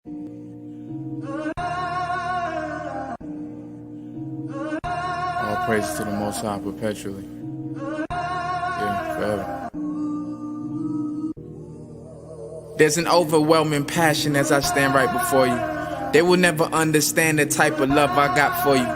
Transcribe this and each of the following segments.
All praise to the Most High perpetually. Yeah, forever. There's an overwhelming passion as I stand right before you. They will never understand the type of love I got for you.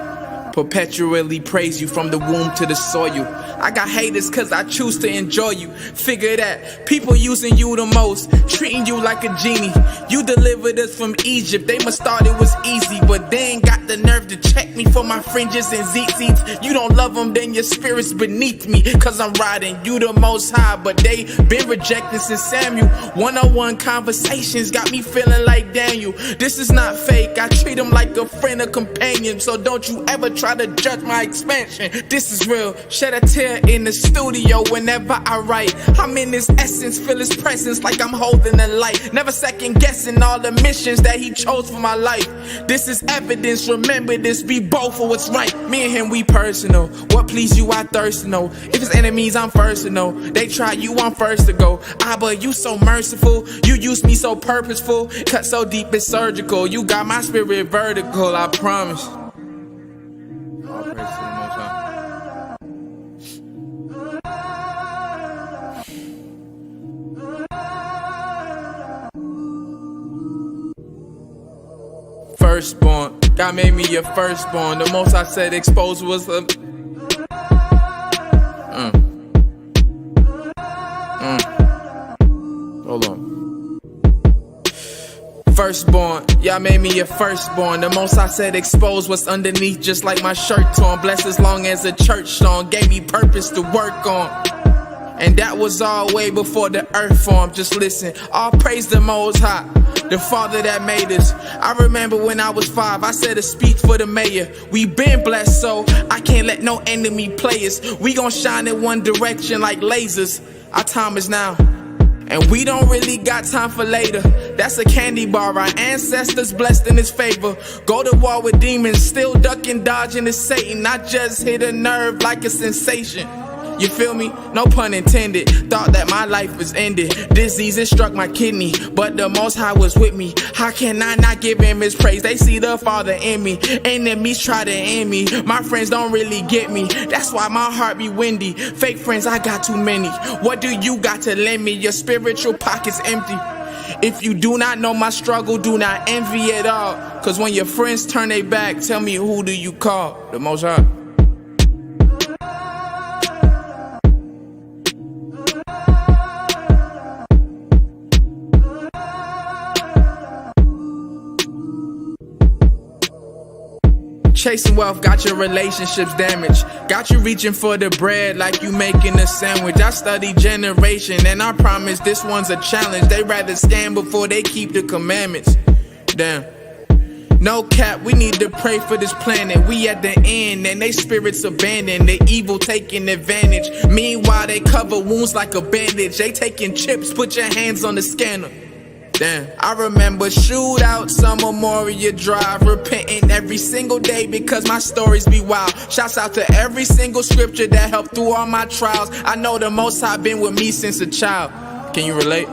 Perpetually praise you from the womb to the soil. I got haters cause I choose to enjoy you. Figure that people using you the most, treating you like a genie. You delivered us from Egypt, they must thought it was easy, but they ain't got the nerve to check me for my fringes and zits. You don't love them, then your spirit's beneath me, cause I'm riding you the most high. But they been rejected since Samuel. One-on-one conversations got me feeling like Daniel. This is not fake, I treat them like a friend or companion. So don't you ever try to judge my expansion. This is real, shed a tear in the studio whenever I write. I'm in his essence, feel his presence like I'm holding a light. Never second guessing all the missions that he chose for my life. This is evidence, remember this, be bold for what's right. Me and him, we personal. What please you, I thirst to know. If it's enemies, I'm first to know. They try you, I'm first to go. But you so merciful, you use me so purposeful. Cut so deep, it's surgical. You got my spirit vertical, I promise. All praise to the Most High. Firstborn, God made me your firstborn. The most I said exposed was a Hold on. Firstborn, y'all made me your firstborn. The most I said exposed what's underneath, just like my shirt torn. Blessed as long as a church song gave me purpose to work on. And that was all way before the earth formed. Just listen, all praise the Most High, the Father that made us. I remember when I was 5, I said a speech for the mayor. We been blessed, so I can't let no enemy play us. We gon' shine in one direction like lasers. Our time is now, and we don't really got time for later. That's a candy bar, our ancestors blessed in his favor. Go to war with demons, still ducking, dodging is Satan. I just hit a nerve like a sensation. You feel me? No pun intended. Thought that my life was ended. Diseases struck my kidney, but the Most High was with me. How can I not give him his praise? They see the Father in me. Enemies try to end me. My friends don't really get me. That's why my heart be windy. Fake friends, I got too many. What do you got to lend me? Your spiritual pocket's empty. If you do not know my struggle, do not envy at all. Cause when your friends turn their back, tell me who do you call? The Most High. Chasing wealth got your relationships damaged. Got you reaching for the bread like you making a sandwich. I study generation and I promise this one's a challenge. They rather scam before they keep the commandments. Damn. No cap, we need to pray for this planet. We at the end and they spirits abandoned. The evil taking advantage. Meanwhile they cover wounds like a bandage. They taking chips, put your hands on the scanner. Damn, I remember shootouts on Memorial Drive, repenting every single day because my stories be wild. Shouts out to every single scripture that helped through all my trials. I know the Most High been with me since a child. Can you relate?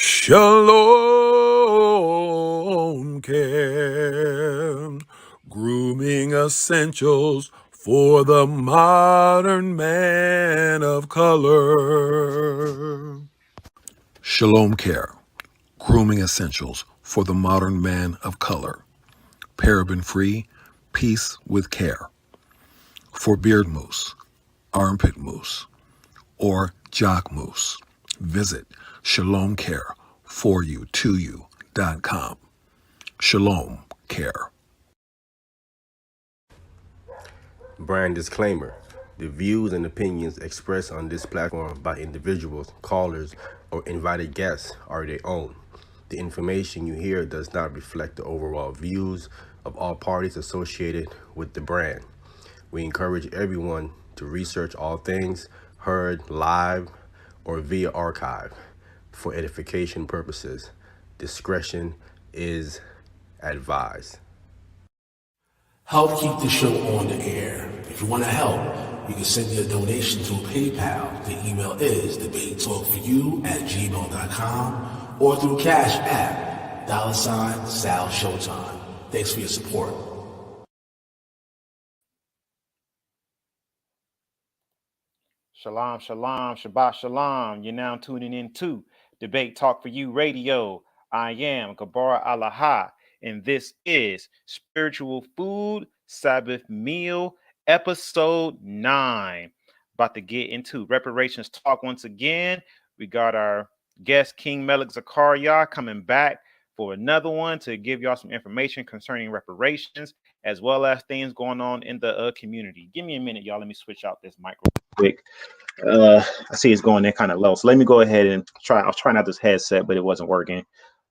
Shalom Care, grooming essentials for the modern man of color. Shalom Care, grooming essentials for the modern man of color. Paraben-free, peace with care. For beard mousse, armpit mousse, or jock mousse, visit ShalomCare4U2U.com. Shalom Care. Brand disclaimer. The views and opinions expressed on this platform by individuals, callers, or invited guests are their own. The information you hear does not reflect the overall views of all parties associated with the brand. We encourage everyone to research all things heard live or via archive for edification purposes. Discretion is advised. Help keep the show on the air. If you want to help, you can send me a donation through PayPal. The email is debatetalkforyou@gmail.com or through Cash App, $Sal Showtime. Thanks for your support. Shalom, shalom, Shabbat shalom. You're now tuning in to Debate Talk for You Radio. I am Gabbar Alaha, and this is Spiritual Food Sabbath Meal, Episode 9. About to get into reparations talk once again. We got our guest, King Melek ZakarYah, coming back for another one to give y'all some information concerning reparations, as well as things going on in the community. Give me a minute, y'all. Let me switch out this mic real quick. I see it's going in kind of low. So let me go ahead and try. I was trying out this headset, but it wasn't working.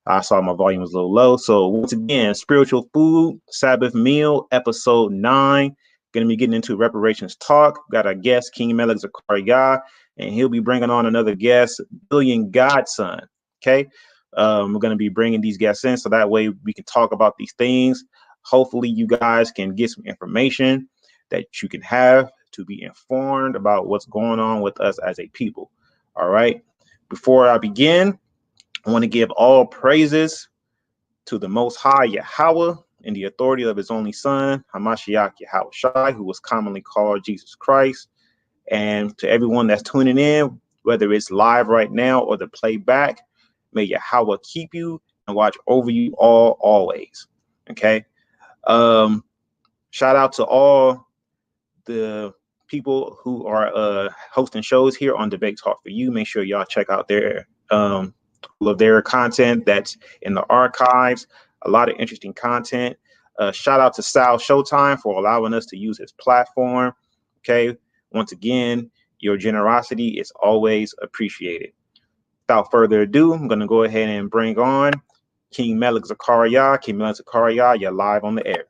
I saw my volume was a little low. So once again, Spiritual Food Sabbath Meal, Episode 9. Going to be getting into reparations talk. Got a guest, King Melek ZakarYah, and he'll be bringing on another guest, GODSun. Okay. We're going to be bringing these guests in so that way we can talk about these things. Hopefully you guys can get some information that you can have to be informed about what's going on with us as a people. All right. Before I begin, I want to give all praises to the Most High Yahweh in the authority of his only Son, Hamashiach Yahweh Shai, who was commonly called Jesus Christ. And to everyone that's tuning in, whether it's live right now or the playback, may Yahweh keep you and watch over you all always. Okay. Shout out to all the people who are hosting shows here on Debate Talk for You. Make sure y'all check out their all of their content that's in the archives. A lot of interesting content. Shout out to Sal Showtime for allowing us to use his platform. Okay. Once again, your generosity is always appreciated. Without further ado, I'm going to go ahead and bring on King Melek ZakarYah. King Melek ZakarYah, you're live on the air.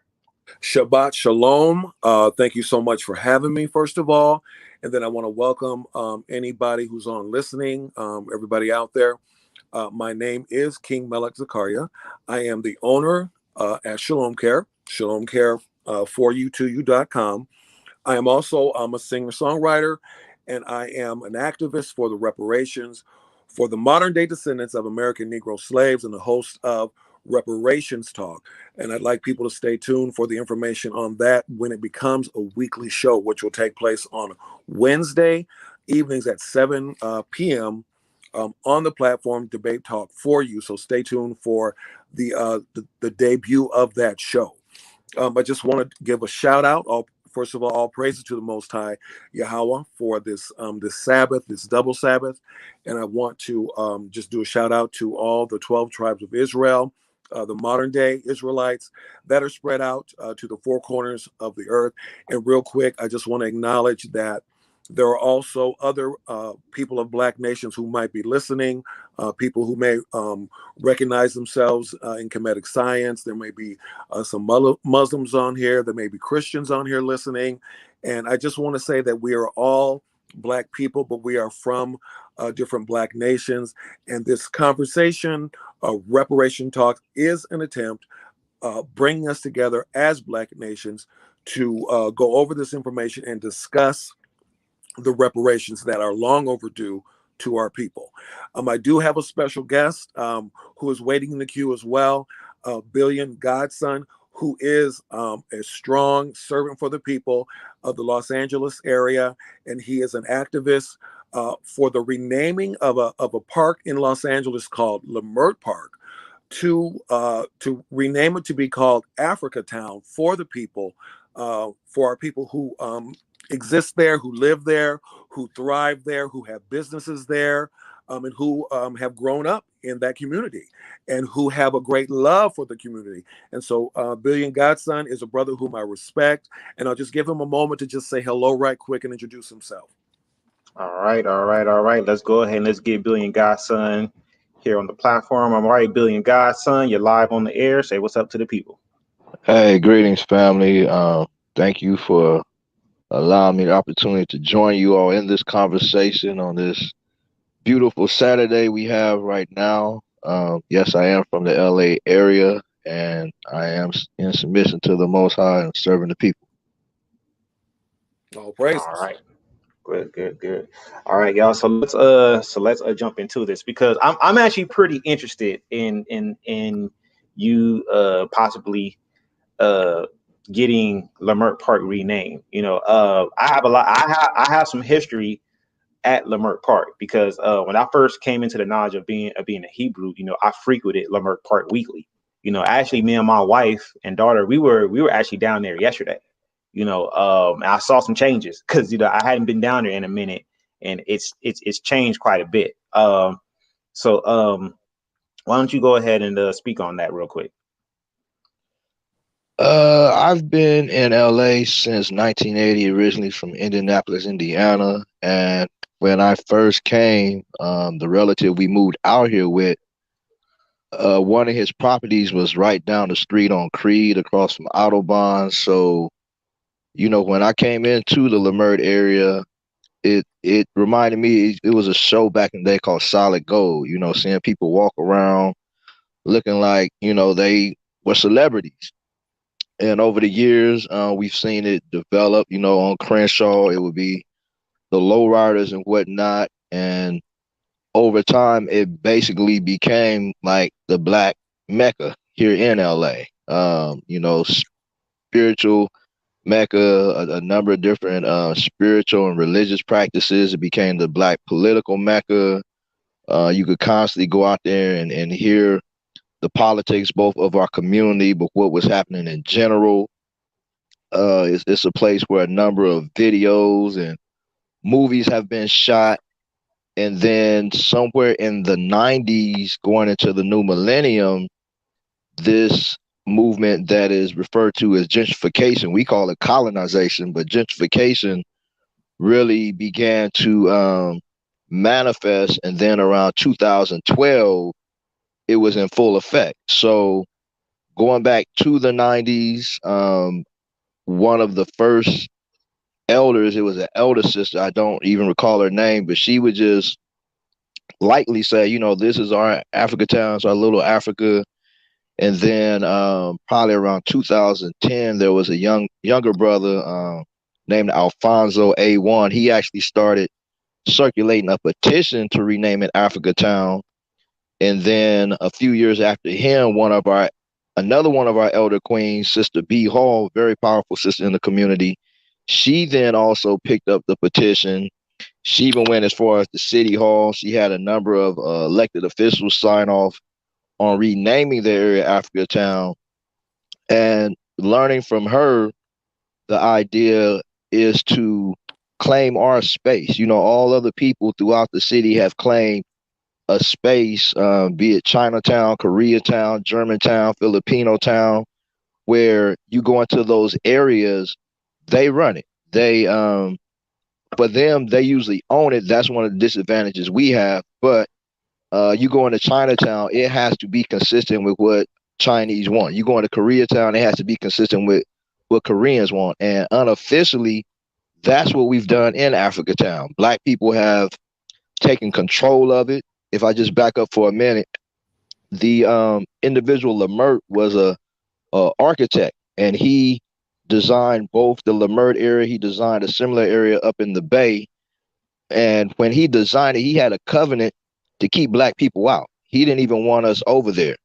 Shabbat Shalom. Thank you so much for having me, first of all. And then I want to welcome anybody who's on listening, everybody out there. My name is King Melek ZakarYah. I am the owner at Shalom Care, ShalomCare4you2you.com. I am also a singer-songwriter, and I am an activist for the reparations for the modern-day descendants of American Negro slaves and the host of Reparations Talk. And I'd like people to stay tuned for the information on that when it becomes a weekly show, which will take place on Wednesday evenings at 7 p.m. On the platform Debate Talk for You. So stay tuned for the debut of that show. I just want to give a shout out. First of all praises to the Most High Yahweh for this Sabbath, this double Sabbath. And I want to just do a shout out to all the 12 tribes of Israel, the modern day Israelites that are spread out to the four corners of the earth. And real quick, I just want to acknowledge that there are also other people of Black nations who might be listening, people who may recognize themselves in Kemetic science. There may be some Muslims on here. There may be Christians on here listening. And I just want to say that we are all Black people, but we are from different Black nations. And this conversation, reparation talk, is an attempt bringing us together as Black nations to go over this information and discuss the reparations that are long overdue to our people. I do have a special guest who is waiting in the queue as well, GODSun, who is a strong servant for the people of the Los Angeles area, and he is an activist for the renaming of a park in Los Angeles called Lemert Park to rename it to be called Africa Town for the people, for our people who exist there, who live there, who thrive there, who have businesses there, and who have grown up in that community and who have a great love for the community. And so Billion Godson is a brother whom I respect, and I'll just give him a moment to just say hello right quick and introduce himself. All right. Let's go ahead and let's get Billion Godson here on the platform. I'm all right, Billion Godson. You're live on the air. Say what's up to the people. Hey, greetings, family. Thank you for allowing me the opportunity to join you all in this conversation on this beautiful Saturday we have right now. Yes, I am from the LA area, and I am in submission to the Most High and serving the people. All praises. All right. Good. All right, y'all. So let's jump into this because I'm actually pretty interested in you possibly getting Leimert Park renamed. You know, I have some history at Leimert Park because when I first came into the knowledge of being a Hebrew, you know, I frequented Leimert Park weekly. You know, actually, me and my wife and daughter, we were actually down there yesterday. You know, and I saw some changes because, you know, I hadn't been down there in a minute, and it's changed quite a bit. So why don't you go ahead and speak on that real quick? I've been in LA since 1980, originally from Indianapolis, Indiana. And when I first came, the relative we moved out here with, one of his properties was right down the street on Creed across from Autobahn. So, you know, when I came into the Leimert area, it reminded me, it was a show back in the day called Solid Gold, you know, seeing people walk around looking like, you know, they were celebrities. And over the years, we've seen it develop, you know, on Crenshaw, it would be the lowriders and whatnot. And over time, it basically became like the Black Mecca here in LA. You know, spiritual Mecca, a number of different spiritual and religious practices. It became the Black political Mecca. You could constantly go out there and hear the politics, both of our community, but what was happening in general. It's a place where a number of videos and movies have been shot. And then somewhere in the 90s, going into the new millennium, this movement that is referred to as gentrification, we call it colonization, but gentrification really began to manifest. And then around 2012, it was in full effect. So going back to the 90s, one of the first elders, it was an elder sister, I don't even recall her name, but she would just lightly say, you know, this is our Africa town, it's our little Africa. And then probably around 2010, there was a younger brother named Alfonso A1. He actually started circulating a petition to rename it Africa Town. And then a few years after him, another one of our elder queens, Sister B Hall, very powerful sister in the community, she then also picked up the petition. She even went as far as the city hall. She had a number of elected officials sign off on renaming the area Africa Town. And learning from her, the idea is to claim our space. You know, all other people throughout the city have claimed a space, be it Chinatown, Koreatown, Germantown, Filipino town, where you go into those areas, they run it. They, for them, they usually own it. That's one of the disadvantages we have. But you go into Chinatown, it has to be consistent with what Chinese want. You go into Koreatown, it has to be consistent with what Koreans want. And unofficially, that's what we've done in Africa Town. Black people have taken control of it. If I just back up for a minute, the individual Leimert was a architect, and he designed both the Leimert area. He designed a similar area up in the Bay. And when he designed it, he had a covenant to keep Black people out. He didn't even want us over there.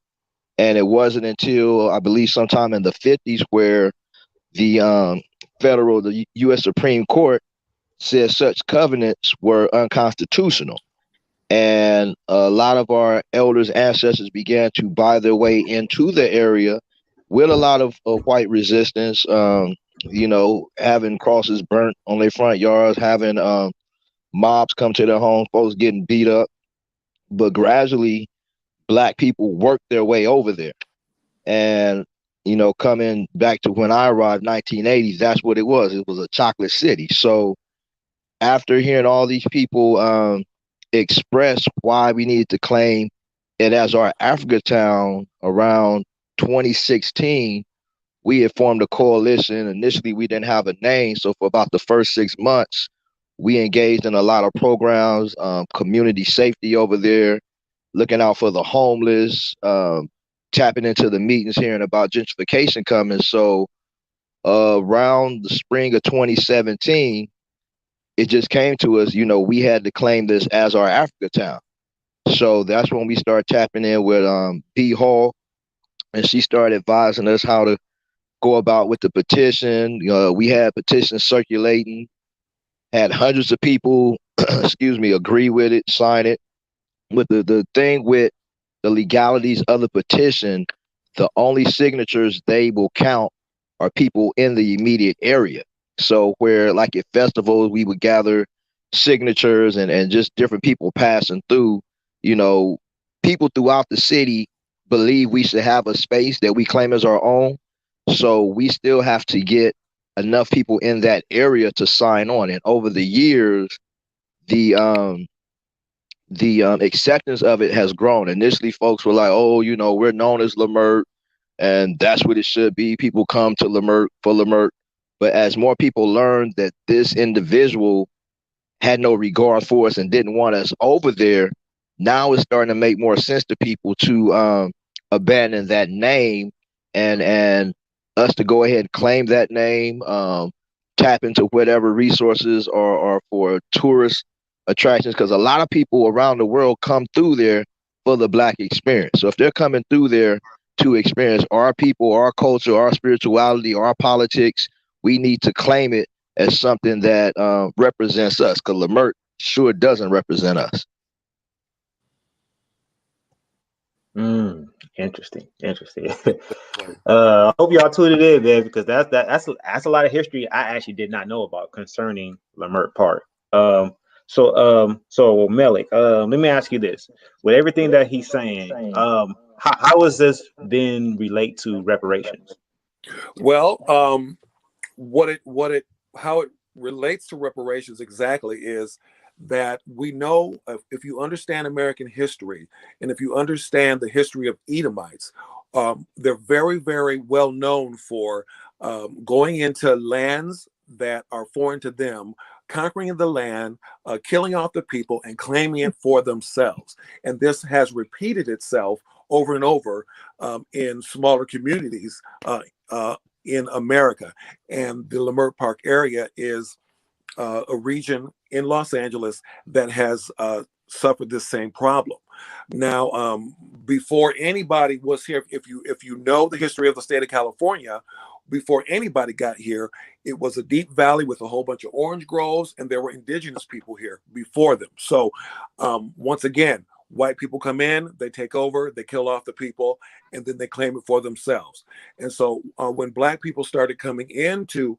And it wasn't until, I believe, sometime in the 50s where the the U.S. Supreme Court said such covenants were unconstitutional. And a lot of our elders, ancestors began to buy their way into the area with a lot of white resistance, you know, having crosses burnt on their front yards, having mobs come to their homes, folks getting beat up. But gradually, Black people worked their way over there. And, coming back to when I arrived, 1980s, that's what it was. It was a chocolate city. So after hearing all these people express why we needed to claim it as our Africa town around 2016, we had formed a coalition. Initially, we didn't have a name. So for about the first 6 months, we engaged in a lot of programs, community safety over there, looking out for the homeless, tapping into the meetings, hearing about gentrification coming. So around the spring of 2017, it just came to us, we had to claim this as our Africa town. So that's when we started tapping in with B Hall, and she started advising us how to go about with the petition. We had petitions circulating, had hundreds of people, agree with it, sign it. But the thing with the legalities of the petition, the only signatures they will count are people in the immediate area. So where like at festivals, we would gather signatures and just different people passing through, people throughout the city believe we should have a space that we claim as our own. So we still have to get enough people in that area to sign on. And over the years, the acceptance of it has grown. Initially, folks were like, "Oh, we're known as Lamert, and that's what it should be." People come to Lamert for Lamert. But as more people learned that this individual had no regard for us and didn't want us over there, now it's starting to make more sense to people to abandon that name and us to go ahead and claim that name, tap into whatever resources are for tourist attractions, because a lot of people around the world come through there for the Black experience. So if they're coming through there to experience our people, our culture, our spirituality, our politics, we need to claim it as something that represents us, because Lamert sure doesn't represent us. Interesting. I hope y'all tuned in, man, because that's a lot of history I actually did not know about concerning Lamert Park. So Melek, let me ask you this: with everything that he's saying, how does this then relate to reparations? Well, how it relates to reparations exactly is that we know if you understand American history and if you understand the history of Edomites, they're very, very well known for going into lands that are foreign to them, conquering the land, killing off the people, and claiming it for themselves. And this has repeated itself over and over in smaller communities in America. And the Lamert Park area is a region in Los Angeles that has suffered this same problem. Now, before anybody was here, if you know the history of the state of California, before anybody got here, it was a deep valley with a whole bunch of orange groves, and there were indigenous people here before them. So once again, white people come in, they take over, they kill off the people, and then they claim it for themselves. And so when Black people started coming into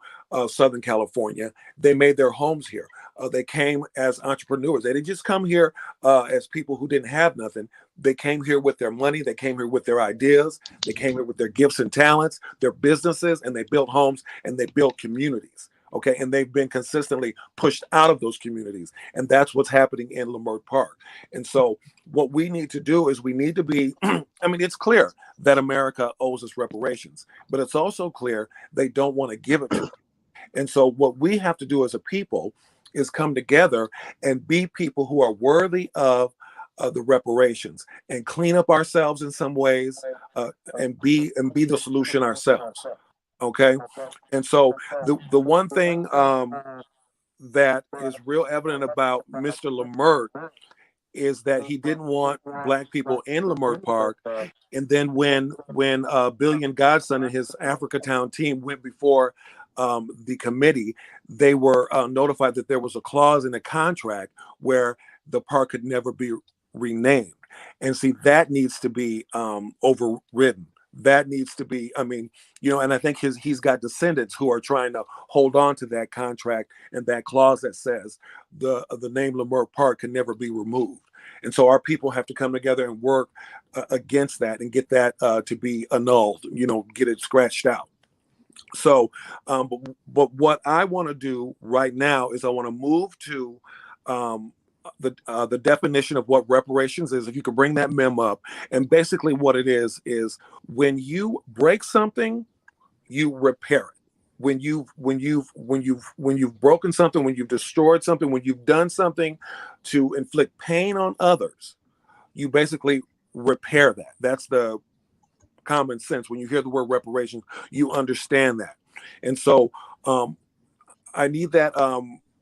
Southern California, they made their homes here. They came as entrepreneurs. They didn't just come here as people who didn't have nothing. They came here with their money. They came here with their ideas. They came here with their gifts and talents, their businesses, and they built homes and they built communities. Okay, and they've been consistently pushed out of those communities. And that's what's happening in Lamert Park. And so what we need to do is we need to be, I mean, it's clear that America owes us reparations, but it's also clear they don't want to give it to us. And so what we have to do as a people is come together and be people who are worthy of the reparations and clean up ourselves in some ways and be the solution ourselves. Okay. And so the one thing that is real evident about Mr. Lamert is that he didn't want Black people in Lamert Park. And then when Billion GODSun and his Africa Town team went before the committee, they were notified that there was a clause in the contract where the park could never be renamed. And see, that needs to be overridden. That needs to be, I mean, and I think he's got descendants who are trying to hold on to that contract and that clause that says the name Lamert Park can never be removed. And so our people have to come together and work against that and get that to be annulled, get it scratched out. So, but what I want to do right now is I want to move to the definition of what reparations is. If you could bring that mem up, and basically what it is when you break something, you repair it. When you've broken something, when you've destroyed something, when you've done something to inflict pain on others, you basically repair that. That's the common sense. When you hear the word reparations, you understand that. And so I need that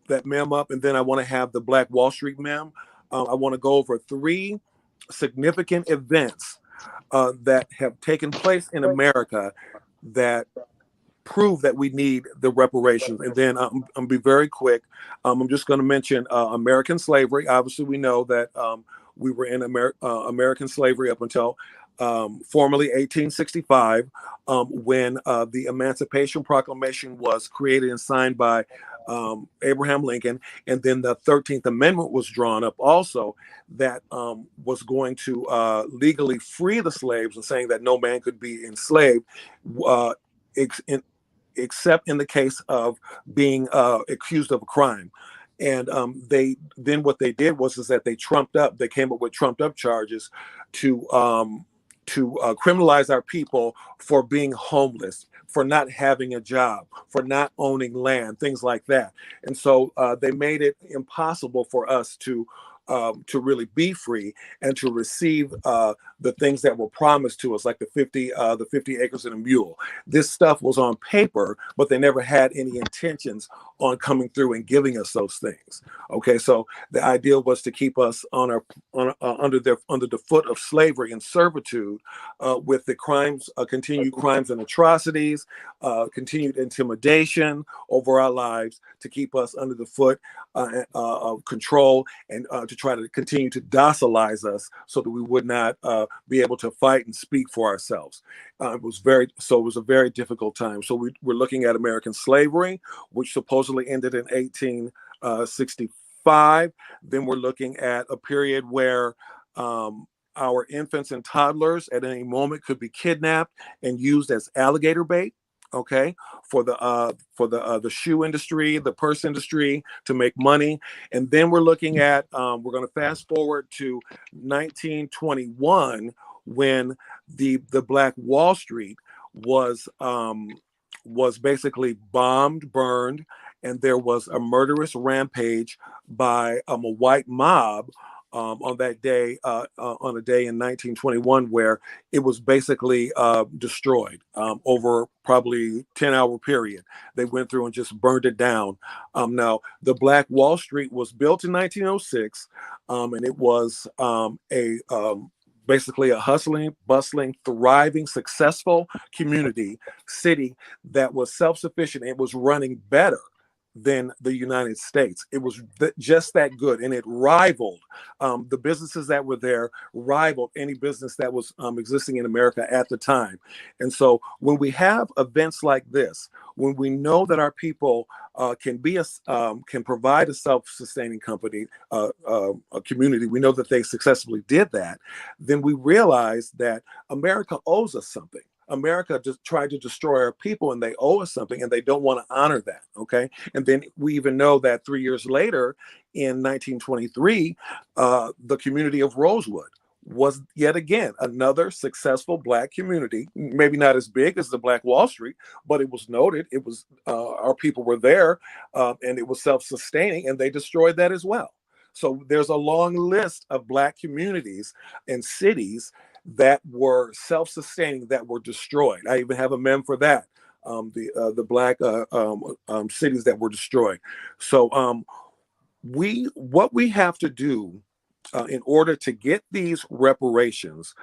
that mem up, and then I want to have the Black Wall Street mem. I want to go over 3 significant events that have taken place in America that prove that we need the reparations. And then I'm going to be very quick. I'm just going to mention American slavery. Obviously, we know that we were in American slavery up until formally 1865, when the Emancipation Proclamation was created and signed by Abraham Lincoln. And then the 13th Amendment was drawn up also, that was going to legally free the slaves, and saying that no man could be enslaved except in the case of being accused of a crime. And what they did was that they came up with trumped up charges to criminalize our people for being homeless, for not having a job, for not owning land, things like that. And so they made it impossible for us to really be free and to receive the things that were promised to us, like the 50 acres and a mule. This stuff was on paper, but they never had any intentions on coming through and giving us those things. Okay, so the idea was to keep us under the foot of slavery and servitude, with the crimes, continued crimes and atrocities, continued intimidation over our lives, to keep us under the foot of control, and to try to continue to docilize us so that we would not be able to fight and speak for ourselves. It was a very difficult time. So we're looking at American slavery, which supposedly ended in 1865. Then we're looking at a period where our infants and toddlers at any moment could be kidnapped and used as alligator bait. Okay, for the shoe industry, the purse industry, to make money. And then we're looking at we're going to fast forward to 1921, when the Black Wall Street was basically bombed, burned, and there was a murderous rampage by a white mob on that day, on a day in 1921, where it was basically destroyed over probably 10-hour period. They went through and just burned it down. Now, the Black Wall Street was built in 1906, and it was basically a hustling, bustling, thriving, successful city that was self-sufficient. It was running better than the United States. It was just that good, and it rivaled the businesses that were there, rivaled any business that was existing in America at the time. And so when we have events like this, when we know that our people can provide a self-sustaining company, a community, we know that they successfully did that, then we realize that America owes us something. America just tried to destroy our people, and they owe us something, and they don't want to honor that. Okay. And then we even know that 3 years later, in 1923, the community of Rosewood was yet again another successful Black community, maybe not as big as the Black Wall Street, but it was noted. It was our people were there, and it was self-sustaining, and they destroyed that as well. So there's a long list of Black communities and cities that were self-sustaining, that were destroyed. I even have a mem for that, the Black cities that were destroyed. So what we have to do in order to get these reparations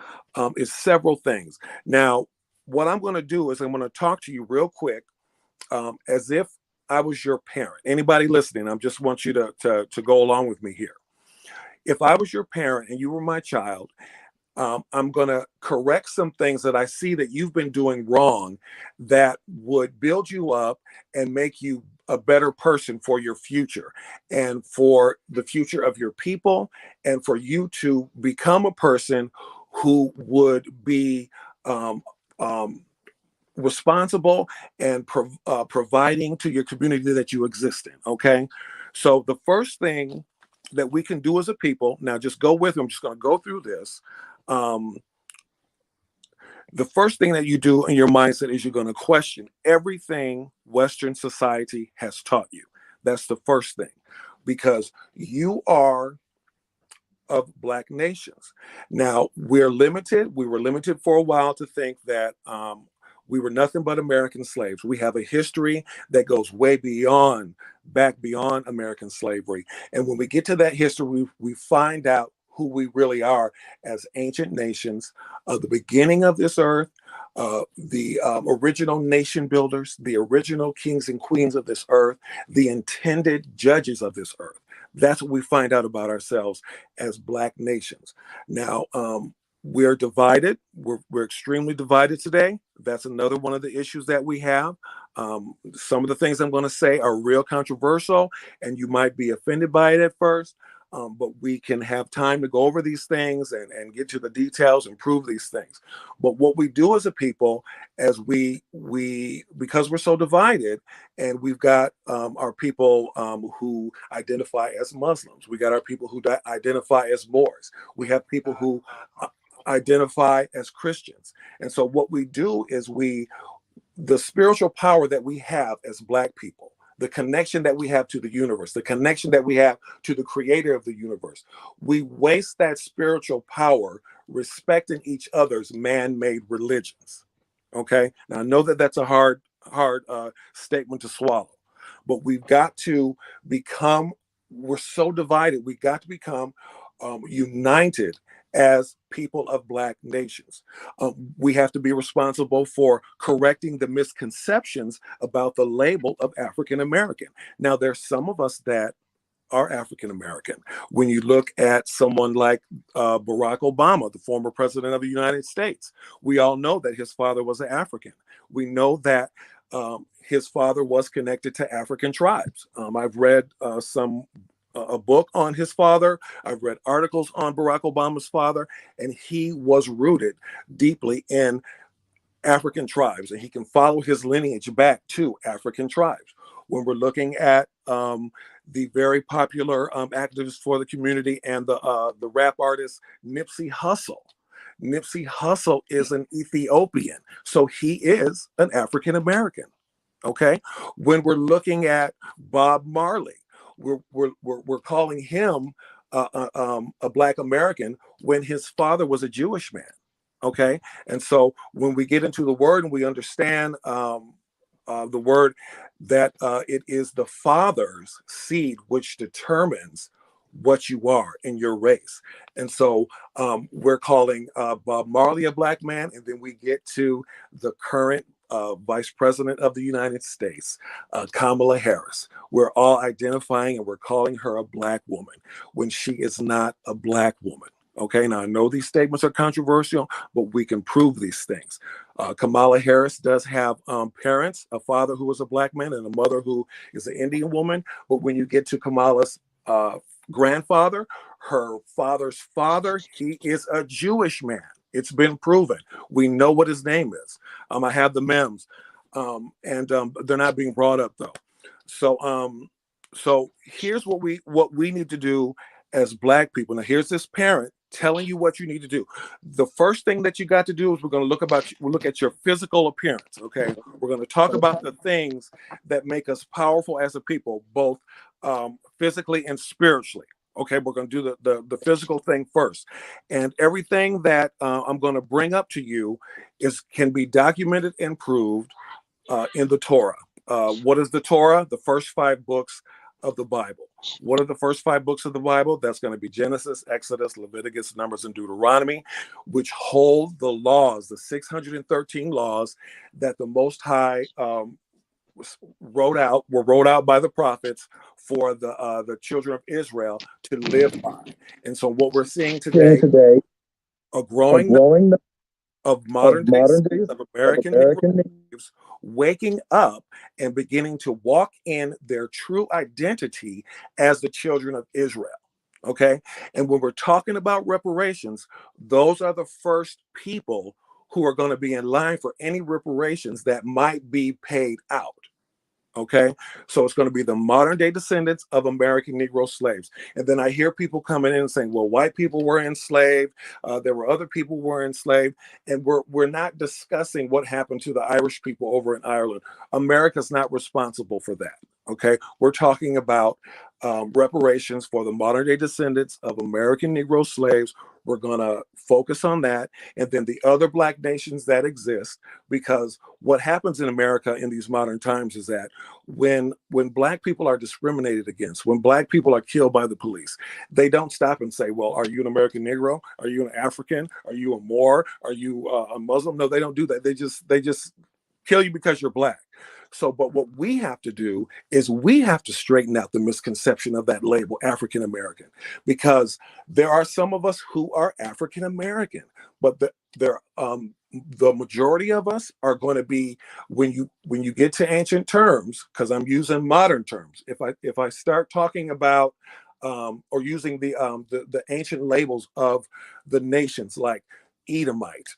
is several things. Now, what I'm going to do is I'm going to talk to you real quick, as if I was your parent. Anybody listening, I just want you to go along with me here. If I was your parent and you were my child, I'm going to correct some things that I see that you've been doing wrong, that would build you up and make you a better person for your future and for the future of your people, and for you to become a person who would be um, responsible and providing to your community that you exist in. Okay, so the first thing that we can do as a people, now just go with me, I'm just going to go through this. The first thing that you do in your mindset is you're going to question everything Western society has taught you. That's the first thing, because you are of Black nations. Now, we're limited. We were limited for a while to think that we were nothing but American slaves. We have a history that goes way back beyond American slavery. And when we get to that history, we find out who we really are as ancient nations of the beginning of this earth, the original nation builders, the original kings and queens of this earth, the intended judges of this earth. That's what we find out about ourselves as Black nations. Now, we're divided. We're extremely divided today. That's another one of the issues that we have. Some of the things I'm going to say are real controversial, and you might be offended by it at first. But we can have time to go over these things and get to the details and prove these things. But what we do as a people, as we because we're so divided, and we've got our people who identify as Muslims, we got our people who identify as Moors, we have people who identify as Christians, and so what we do is the spiritual power that we have as Black people, the connection that we have to the universe, the connection that we have to the creator of the universe, we waste that spiritual power respecting each other's man-made religions. Okay, now I know that that's a hard statement to swallow, but we've got to become, we're so divided, we got to become united as people of Black nations. We have to be responsible for correcting the misconceptions about the label of African American. Now, there's some of us that are African American. When you look at someone like Barack Obama, the former president of the United States, we all know that his father was an African. We know that his father was connected to African tribes. I've read a book on his father. I've read articles on Barack Obama's father, and he was rooted deeply in African tribes, and he can follow his lineage back to African tribes. When we're looking at the very popular activist for the community and the rap artist Nipsey Hussle. Nipsey Hussle is an Ethiopian, so he is an African American. Okay, when we're looking at Bob Marley, we're calling him a Black American when his father was a Jewish man. Okay, and so when we get into the word and we understand the word that it is the father's seed which determines what you are in your race, and so we're calling Bob Marley a Black man, and then we get to the current Vice President of the United States, Kamala Harris. We're all identifying and we're calling her a Black woman when she is not a Black woman. Okay, now I know these statements are controversial, but we can prove these things. Kamala Harris does have parents, a father who was a Black man and a mother who is an Indian woman. But when you get to Kamala's grandfather, her father's father, he is a Jewish man. It's been proven. We know what his name is. I have the memes, and they're not being brought up though. So here's what we need to do as Black people. Now, here's this parent telling you what you need to do. The first thing that you got to do is we're going to look at your physical appearance. Okay, we're going to talk about the things that make us powerful as a people, both physically and spiritually. Okay, we're going to do the physical thing first, and everything that I'm going to bring up to you can be documented and proved in the Torah. What is the Torah? The first 5 books of the Bible. What are the first 5 books of the Bible? That's going to be Genesis, Exodus, Leviticus, Numbers, and Deuteronomy, which hold the laws, the 613 laws that the Most High wrote out by the prophets for the children of Israel to live by. And so what we're seeing today, a growing of of modern day modern day of of American Negro American. slaves waking up and beginning to walk in their true identity as the children of Israel. Okay. And when we're talking about reparations, those are the first people who are going to be in line for any reparations that might be paid out. Okay, so it's going to be the modern day descendants of American Negro slaves. And then I hear people coming in and saying, well, white people were enslaved, there were other people who were enslaved, and we're not discussing what happened to the Irish people over in Ireland. America's not responsible for that. Okay, we're talking about reparations for the modern day descendants of American Negro slaves. We're going to focus on that, and then the other Black nations that exist, because what happens in America in these modern times is that when Black people are discriminated against, when Black people are killed by the police, they don't stop and say, well, are you an American Negro? Are you an African? Are you a Moor? Are you a Muslim? No, they don't do that. They just kill you because you're Black. So, but what we have to do is we have to straighten out the misconception of that label, African American, because there are some of us who are African American, but the majority of us are going to be, when you get to ancient terms, because I'm using modern terms. If I start talking about or using the ancient labels of the nations, like Edomite,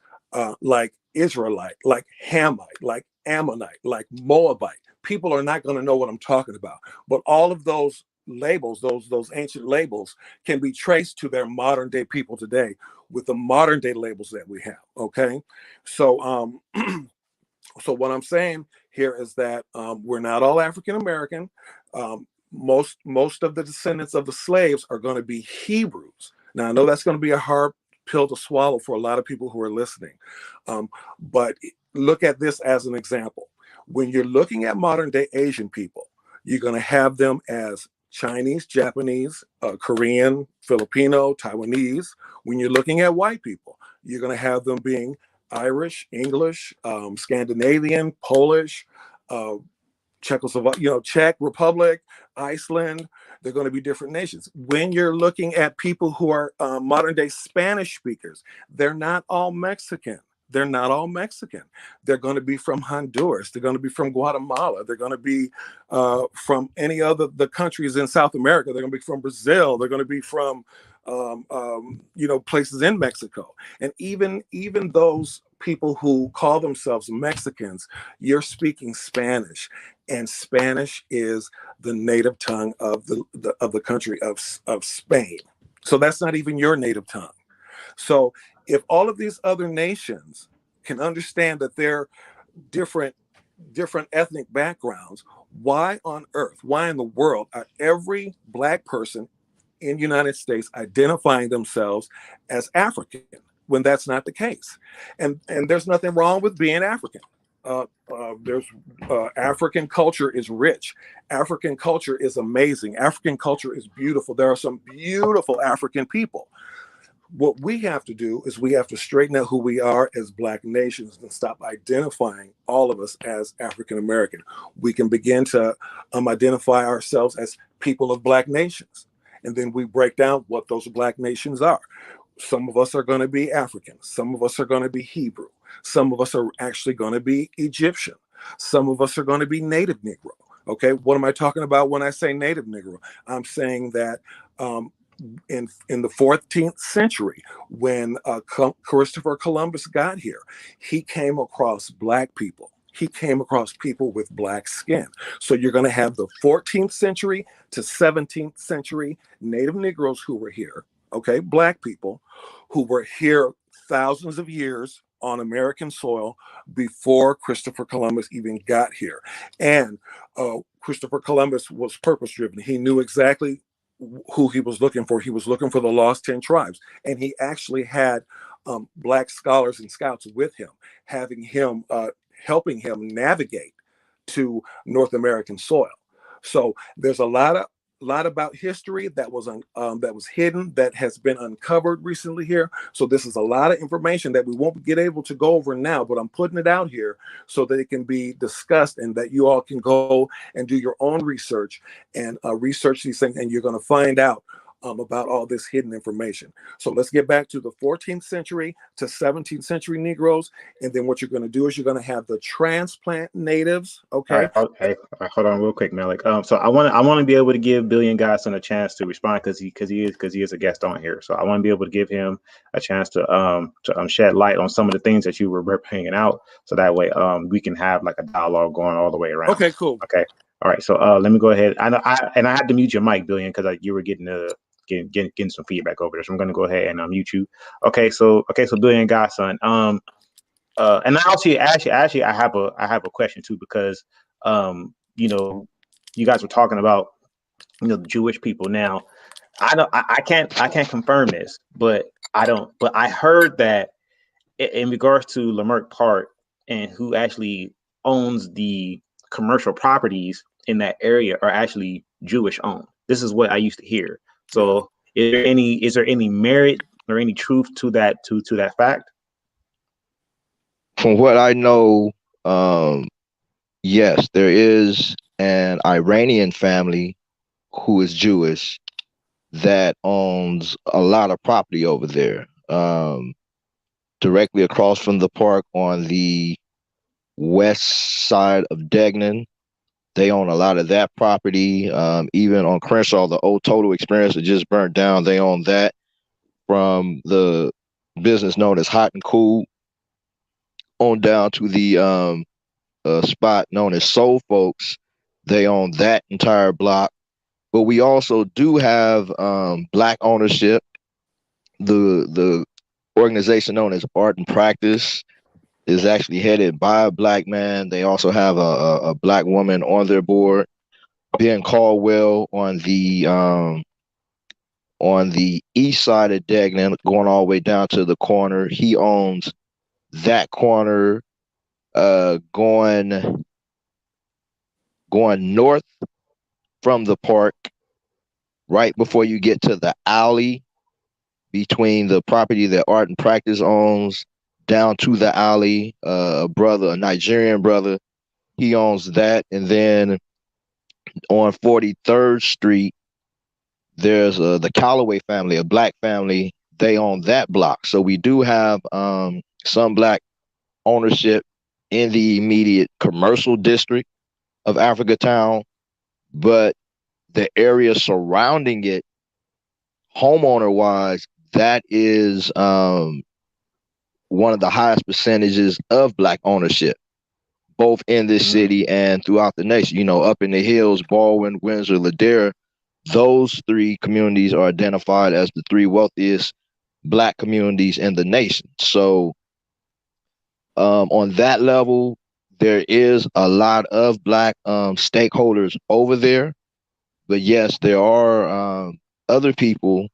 like Israelite, like Hamite, like Ammonite, like Moabite, people are not going to know what I'm talking about. But all of those labels, those ancient labels, can be traced to their modern day people today with the modern day labels that we have. Okay, so so what I'm saying here is that we're not all African American. Most of the descendants of the slaves are going to be Hebrews. Now I know that's going to be a hard pill to swallow for a lot of people who are listening, but look at this as an example. When you're looking at modern day Asian people, you're going to have them as Chinese, Japanese, Korean, Filipino, Taiwanese. When you're looking at white people, you're going to have them being Irish, English, Scandinavian, Polish, Czechoslovakia, Czech Republic, Iceland. They're going to be different nations. When you're looking at people who are modern day Spanish speakers, they're not all Mexican. They're not all Mexican. They're going to be from Honduras. They're going to be from Guatemala. They're going to be from any other the countries in South America. They're going to be from Brazil. They're going to be from places in Mexico. And even those people who call themselves Mexicans, you're speaking Spanish, and Spanish is the native tongue of the country of Spain. So that's not even your native tongue. So if all of these other nations can understand that they're different ethnic backgrounds, why on earth, why in the world are every Black person in the United States identifying themselves as African when that's not the case? And there's nothing wrong with being African. African culture is rich. African culture is amazing. African culture is beautiful. There are some beautiful African people. What we have to do is we have to straighten out who we are as Black nations and stop identifying all of us as African American. We can begin to identify ourselves as people of Black nations. And then we break down what those Black nations are. Some of us are going to be African. Some of us are going to be Hebrew. Some of us are actually going to be Egyptian. Some of us are going to be Native Negro. Okay, what am I talking about when I say Native Negro? I'm saying that in the 14th century, when Christopher Columbus got here, he came across Black people. He came across people with Black skin. So you're going to have the 14th century to 17th century Native Negroes who were here, okay, Black people who were here thousands of years on American soil before Christopher Columbus even got here. And Christopher Columbus was purpose-driven. He knew exactly who he was looking for. He was looking for the lost 10 tribes. And he actually had Black scholars and scouts with him, having him, helping him navigate to North American soil. So there's a lot about history that was hidden, that has been uncovered recently here. So this is a lot of information that we won't get able to go over now, but I'm putting it out here so that it can be discussed and that you all can go and do your own research and research these things, and you're going to find out about all this hidden information. So let's get back to the 14th century to 17th century Negroes. And then what you're going to do is you're going to have the transplant natives. All Okay. right, okay. All right, hold on real quick, Malik. So I want to be able to give Billion Godson a chance to respond because he is a guest on here. So I want to be able to give him a chance to shed light on some of the things that you were bringing out, so that way we can have like a dialogue going all the way around. Okay, cool. Okay. All right. So let me go ahead. I had to mute your mic, Billion, because you were getting some feedback over there. So I'm going to go ahead and mute you. Okay. So Billion Godson. And actually, I have a question too, because you guys were talking about the Jewish people. Now, I can't confirm this, but I heard that in regards to Leimert Park and who actually owns the commercial properties in that area are actually Jewish owned. This is what I used to hear. So is there any merit or any truth to that fact? From what I know, yes, there is an Iranian family who is Jewish that owns a lot of property over there. Directly across from the park on the west side of Degnan, they own a lot of that property. Even on Crenshaw, the old Total Experience that just burnt down, they own that from the business known as Hot and Cool on down to the spot known as Soul Folks. They own that entire block. But we also do have black ownership. The organization known as Art and Practice is actually headed by a black man. They also have a black woman on their board. Ben Caldwell on the east side of Degnan, going all the way down to the corner. He owns that corner, going north from the park, right before you get to the alley between the property that Art and Practice owns down to the alley. A Nigerian brother, he owns that. And then on 43rd Street, there's the Calloway family, a black family. They own that block. So we do have some black ownership in the immediate commercial district of Africa Town, but the area surrounding it, homeowner-wise, that is one of the highest percentages of black ownership, both in this city and throughout the nation. Up in the hills, Baldwin, Windsor, Ladera, those three communities are identified as the three wealthiest black communities in the nation. So on that level, there is a lot of black stakeholders over there. But yes, there are other people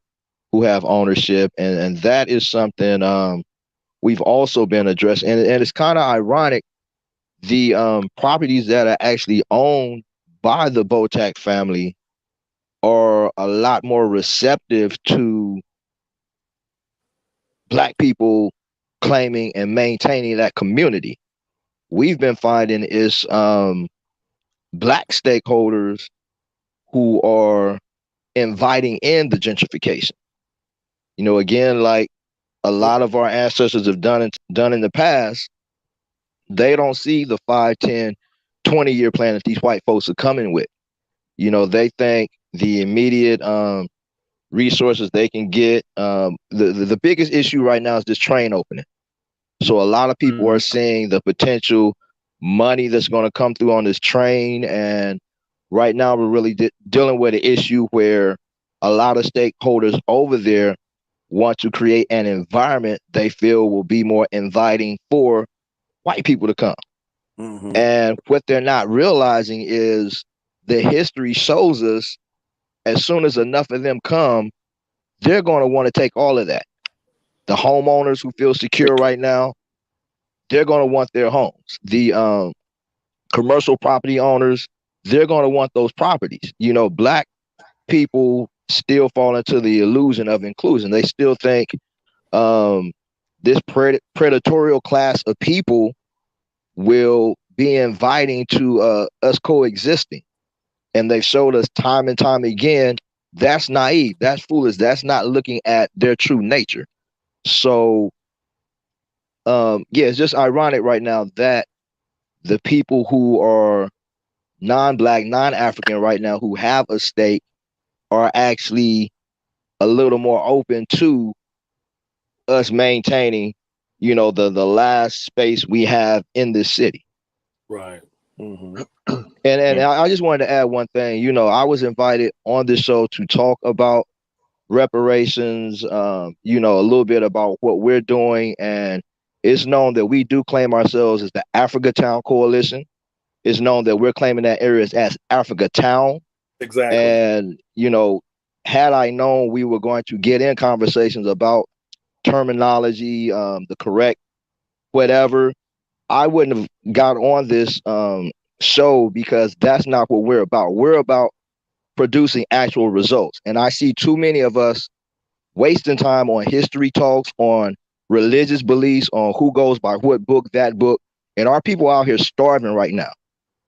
who have ownership, and that is something we've also been addressing. And it's kind of ironic, the properties that are actually owned by the Botak family are a lot more receptive to black people claiming and maintaining that community. We've been finding is black stakeholders who are inviting in the gentrification. Again, like a lot of our ancestors have done in the past, they don't see the 5, 10, 20-year plan that these white folks are coming with. They think the immediate resources they can get. The biggest issue right now is this train opening. So a lot of people are seeing the potential money that's going to come through on this train. And right now we're really dealing with an issue where a lot of stakeholders over there want to create an environment they feel will be more inviting for white people to come. Mm-hmm. And what they're not realizing is the history shows us as soon as enough of them come, they're going to want to take all of that. The homeowners who feel secure right now, they're going to want their homes. The commercial property owners, they're going to want those properties. Black people still fall into the illusion of inclusion. They still think this predatorial class of people will be inviting to us coexisting. And they've showed us time and time again That's naive. That's foolish. That's not looking at their true nature. So, yeah, it's just ironic right now that the people who are non-black, non-African right now who have a stake are actually a little more open to us maintaining, the last space we have in this city. Right. Mm-hmm. And I just wanted to add one thing. I was invited on this show to talk about reparations, a little bit about what we're doing. And it's known that we do claim ourselves as the Africa Town Coalition. It's known that we're claiming that area as Africa Town. Exactly. And, had I known we were going to get in conversations about terminology, the correct whatever, I wouldn't have got on this show, because that's not what we're about. We're about producing actual results. And I see too many of us wasting time on history talks, on religious beliefs, on who goes by what book, that book. And our people out here starving right now.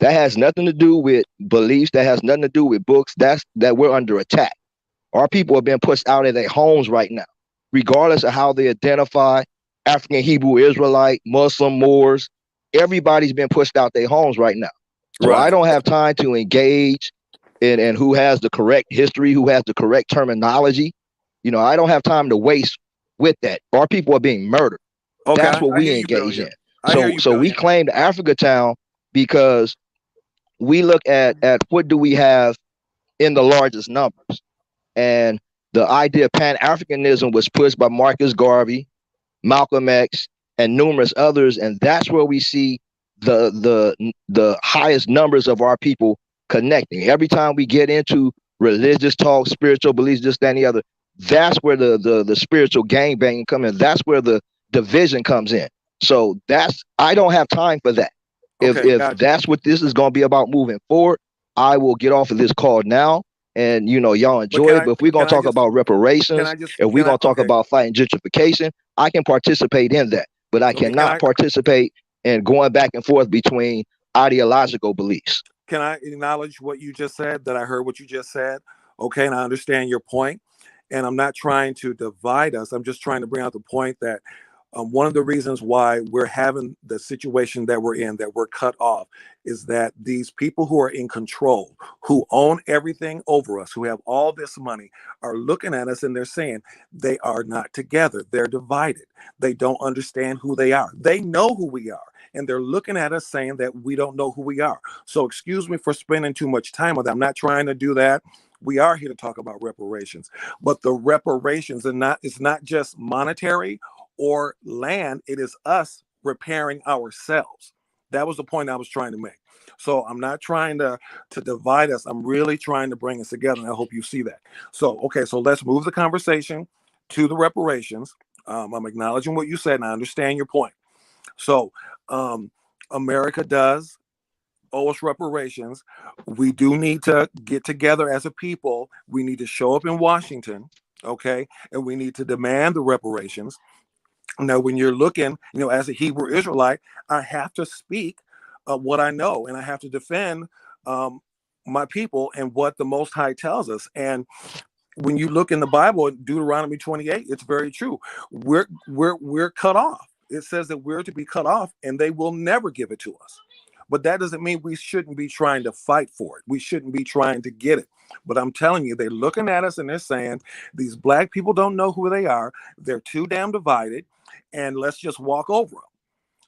That has nothing to do with beliefs. That has nothing to do with books. That we're under attack. Our people are being pushed out of their homes right now, regardless of how they identify, African, Hebrew, Israelite, Muslim, Moors. Everybody's been pushed out their homes right now. So Right. I don't have time to engage in who has the correct history, who has the correct terminology. I don't have time to waste with that. Our people are being murdered. Okay. That's what I we hear you, engage Billion. in. I hear So you, so we Billion. claim the Africa Town because we look at what do we have in the largest numbers. And the idea of Pan-Africanism was pushed by Marcus Garvey, Malcolm X, and numerous others, and that's where we see the highest numbers of our people connecting. Every time we get into religious talk, spiritual beliefs, this, that, and the other, that's where the spiritual gangbanging comes in. That's where the division comes in. So I don't have time for that. Okay, If gotcha. that's what this is going to be about moving forward, I will get off of this call now. And y'all enjoy it. But if we're gonna talk about reparations, if we're gonna talk about fighting gentrification, I can participate in that. But I cannot participate in going back and forth between ideological beliefs. Can I acknowledge what you just said? That I heard what you just said. Okay, and I understand your point. And I'm not trying to divide us. I'm just trying to bring out the point that one of the reasons why we're having the situation that we're in, that we're cut off, is that these people who are in control, who own everything over us, who have all this money, are looking at us and they're saying they are not together. They're divided. They don't understand who they are. They know who we are. And they're looking at us saying that we don't know who we are. So excuse me for spending too much time on that. I'm not trying to do that. We are here to talk about reparations. But the reparations it's not just monetary or land, it is us repairing ourselves. That was the point I was trying to make. So I'm not trying to divide us. I'm really trying to bring us together, and I hope you see that. So, okay, so let's move the conversation to the reparations. I'm acknowledging what you said, and I understand your point. So America does owe us reparations. We do need to get together as a people. We need to show up in Washington, okay? And we need to demand the reparations. Now, when you're looking, as a Hebrew Israelite, I have to speak what I know, and I have to defend my people and what the Most High tells us. And when you look in the Bible, Deuteronomy 28, it's very true. We're cut off. It says that we're to be cut off, and they will never give it to us. But that doesn't mean we shouldn't be trying to fight for it. We shouldn't be trying to get it. But I'm telling you, they're looking at us and they're saying, these black people don't know who they are. They're too damn divided. And let's just walk over them.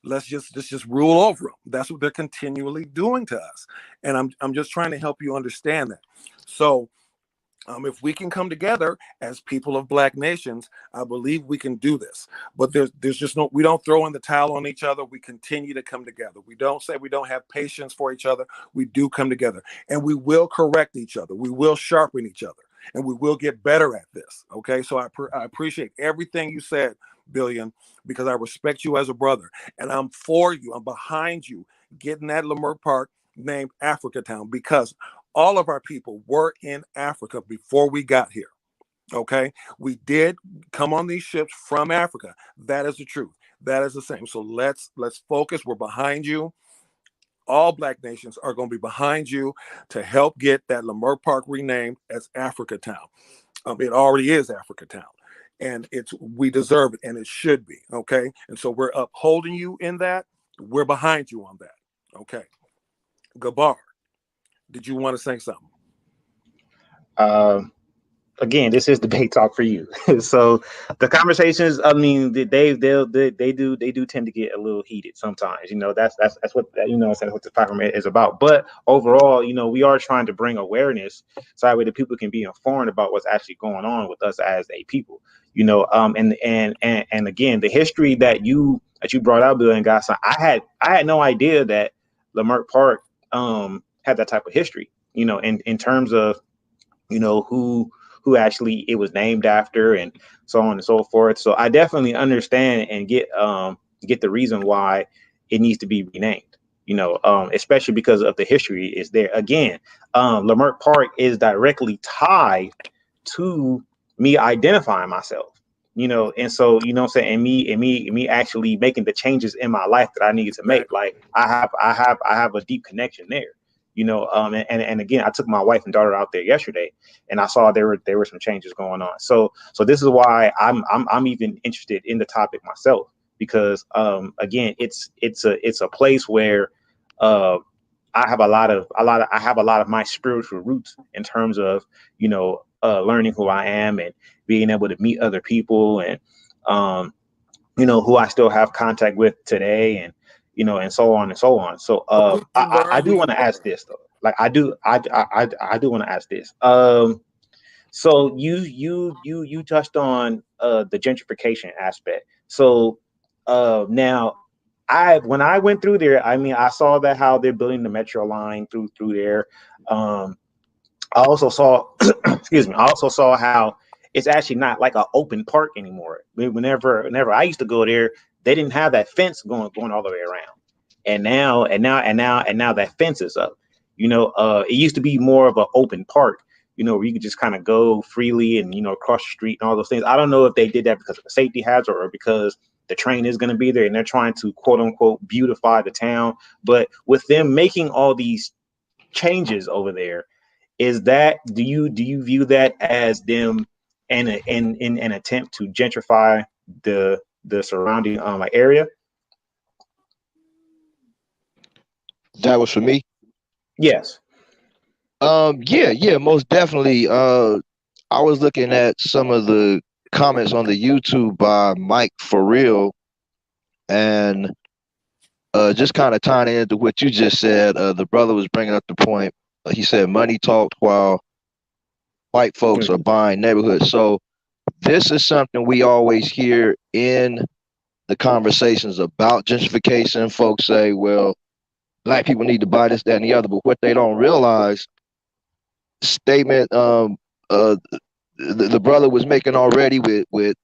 Let's just rule over them. That's what they're continually doing to us. And I'm just trying to help you understand that. So if we can come together as people of black nations, I believe we can do this. But there's just we don't throw in the towel on each other. We continue to come together. We don't say we don't have patience for each other. We do come together, and we will correct each other. We will sharpen each other, and we will get better at this. Okay, so I appreciate everything you said, Billion, because I respect you as a brother, and I'm for you. I'm behind you getting that Leimert Park named Africa Town, because all of our people were in Africa before we got here. Okay, we did come on these ships from Africa. That is the truth. That is the same. So let's focus. We're behind you. all black nations are going to be behind you to help get that Leimert Park renamed as Africa Town. It already is Africa Town, and we deserve it, and it should be. Okay, and so we're upholding you in that. We're behind you on that. Okay, Gabbar, did you want to say something? Again, this is debate talk for you. So the conversations, I mean, they do tend to get a little heated sometimes. That's what that's what the platform is about. But overall, we are trying to bring awareness so that way the people can be informed about what's actually going on with us as a people. And again, the history that you brought out, Bill and GODSun, I had no idea that Leimert Park had that type of history. In terms of who actually it was named after and so on and so forth. So I definitely understand and get the reason why it needs to be renamed, especially because of the history is there. Again, Leimert Park is directly tied to me identifying myself, and so, what I'm saying, and me actually making the changes in my life that I needed to make. Like I have a deep connection there. And again, I took my wife and daughter out there yesterday, and I saw there were some changes going on. So this is why I'm even interested in the topic myself, because again, it's a place where I have a lot of my spiritual roots in terms of learning who I am and being able to meet other people and who I still have contact with today, and and so on and so on. So I do want to ask this though. Like I do want to ask this. So you touched on the gentrification aspect. So now when I went through there, I mean, I saw that how they're building the metro line through there. I also saw excuse me, I also saw how it's actually not like an open park anymore. Whenever I used to go there, they didn't have that fence going all the way around. And now that fence is up. It used to be more of an open park, where you could just kind of go freely and cross the street and all those things. I don't know if they did that because of the safety hazard or because the train is going to be there and they're trying to quote unquote beautify the town. But with them making all these changes over there, do you view that as them in an attempt to gentrify the surrounding area? That was for me. Yes. Yeah, most definitely. I was looking at some of the comments on the YouTube by Mike For Real, and just kind of tying into what you just said. The brother was bringing up the point. He said money talked while white folks are buying neighborhoods. So this is something we always hear in the conversations about gentrification. Folks say, well, black people need to buy this, that, and the other. But what they don't realize, statement the brother was making already with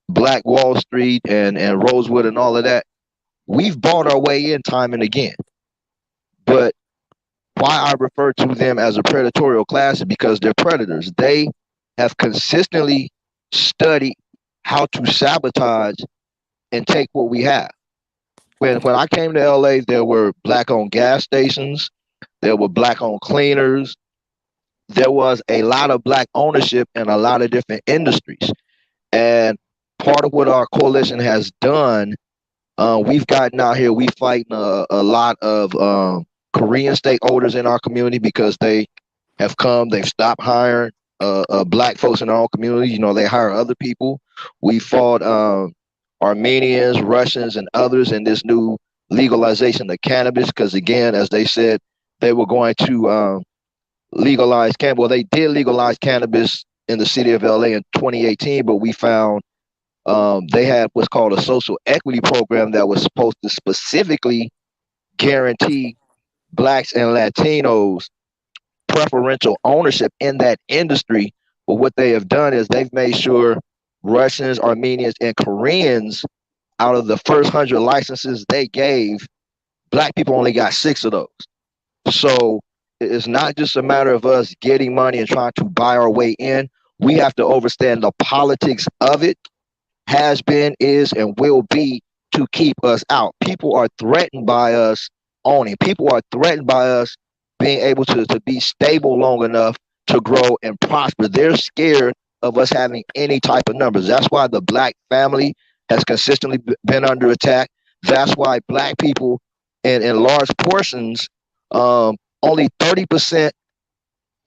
Black Wall Street and Rosewood and all of that, we've bought our way in time and again. But why I refer to them as a predatorial class is because they're predators. They have consistently studied how to sabotage and take what we have. When I came to LA, there were black-owned gas stations, there were black-owned cleaners, there was a lot of black ownership in a lot of different industries. And part of what our coalition has done, we've gotten out here, we fighting a lot of Korean stakeholders in our community because they have come, they've stopped hiring black folks in our own community. They hire other people. We fought Armenians, Russians, and others in this new legalization of cannabis because, again, as they said, they were going to legalize cannabis. Well, they did legalize cannabis in the city of LA in 2018, but we found they had what's called a social equity program that was supposed to specifically guarantee blacks and Latinos preferential ownership in that industry. But what they have done is they've made sure Russians, Armenians, and Koreans, out of the first 100 licenses they gave, black people only got 6 of those. So it's not just a matter of us getting money and trying to buy our way in. We have to understand the politics of it, has been, is, and will be to keep us out. People are threatened by us owning. People are threatened by us being able to be stable long enough to grow and prosper. They're scared of us having any type of numbers. That's why the black family has consistently been under attack. That's why black people in large portions, only 30%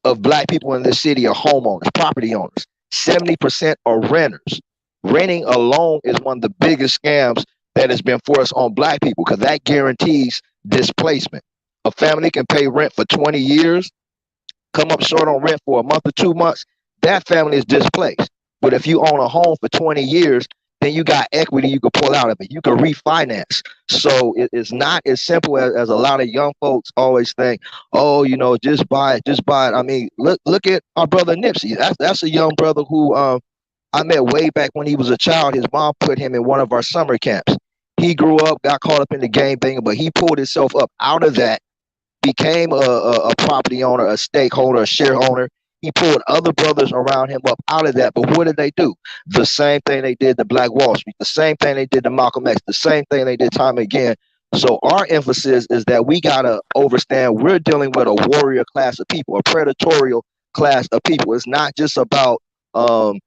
of black people in this city are homeowners, property owners. 70% are renters. Renting alone is one of the biggest scams that has been forced on black people because that guarantees displacement. A family can pay rent for 20 years, come up short on rent for a month or 2 months, that family is displaced. But if you own a home for 20 years, then you got equity you can pull out of it. You can refinance. So it's not as simple as a lot of young folks always think, oh, you know, just buy it, just buy it. I mean, look at our brother Nipsey. That's a young brother who I met way back when he was a child. His mom put him in one of our summer camps. He grew up, got caught up in the game thing, but he pulled himself up out of that, became a property owner, a stakeholder, a share owner. He pulled other brothers around him up out of that. But what did they do? The same thing they did to Black Wall Street, the same thing they did to Malcolm X, the same thing they did time again. So our emphasis is that we got to understand we're dealing with a warrior class of people, a predatorial class of people. It's not just about buying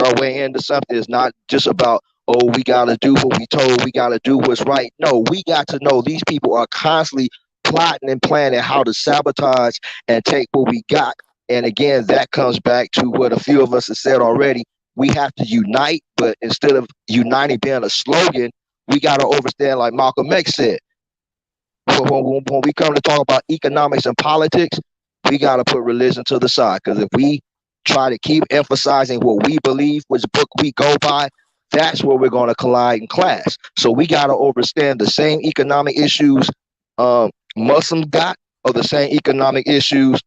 our way into something. It's not just about, oh, we got to do what we told, we got to do what's right. No, we got to know these people are constantly plotting and planning how to sabotage and take what we got. And again, that comes back to what a few of us have said already. We have to unite, but instead of uniting being a slogan, we got to understand, like Malcolm X said, when we come to talk about economics and politics, we got to put religion to the side. Because if we try to keep emphasizing what we believe, which book we go by, that's where we're going to collide in class. So we got to understand the same economic issues Muslims got are the same economic issues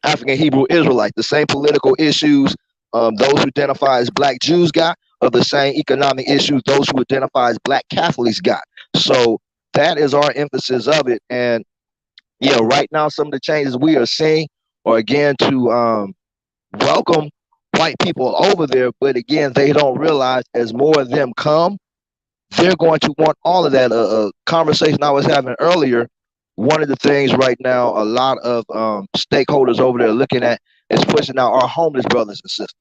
African Hebrew Israelites, the same political issues those who identify as Black Jews got are the same economic issues those who identify as Black Catholics got. So that is our emphasis of it. And yeah, right now some of the changes we are seeing are again to welcome white people over there, but again they don't realize as more of them come, they're going to want all of that. A conversation I was having earlier, one of the things right now a lot of stakeholders over there looking at is pushing out our homeless brothers and sisters.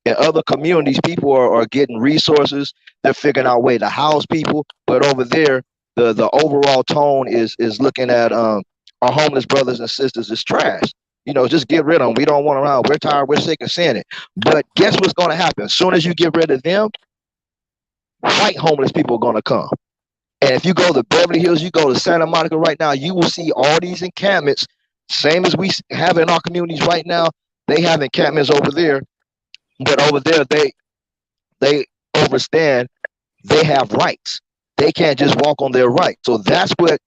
In other communities, people are getting resources. They're figuring out a way to house people. But over there, the overall tone is looking at our homeless brothers and sisters as trash. You know, just get rid of them. We don't want them around. We're tired. We're sick of seeing it. But guess what's going to happen? As soon as you get rid of them, white homeless people are going to come. And if you go to Beverly Hills, you go to Santa Monica right now, you will see all these encampments, same as we have in our communities right now. They have encampments over there, but over there they understand they have rights. They can't just walk on their rights. So that's what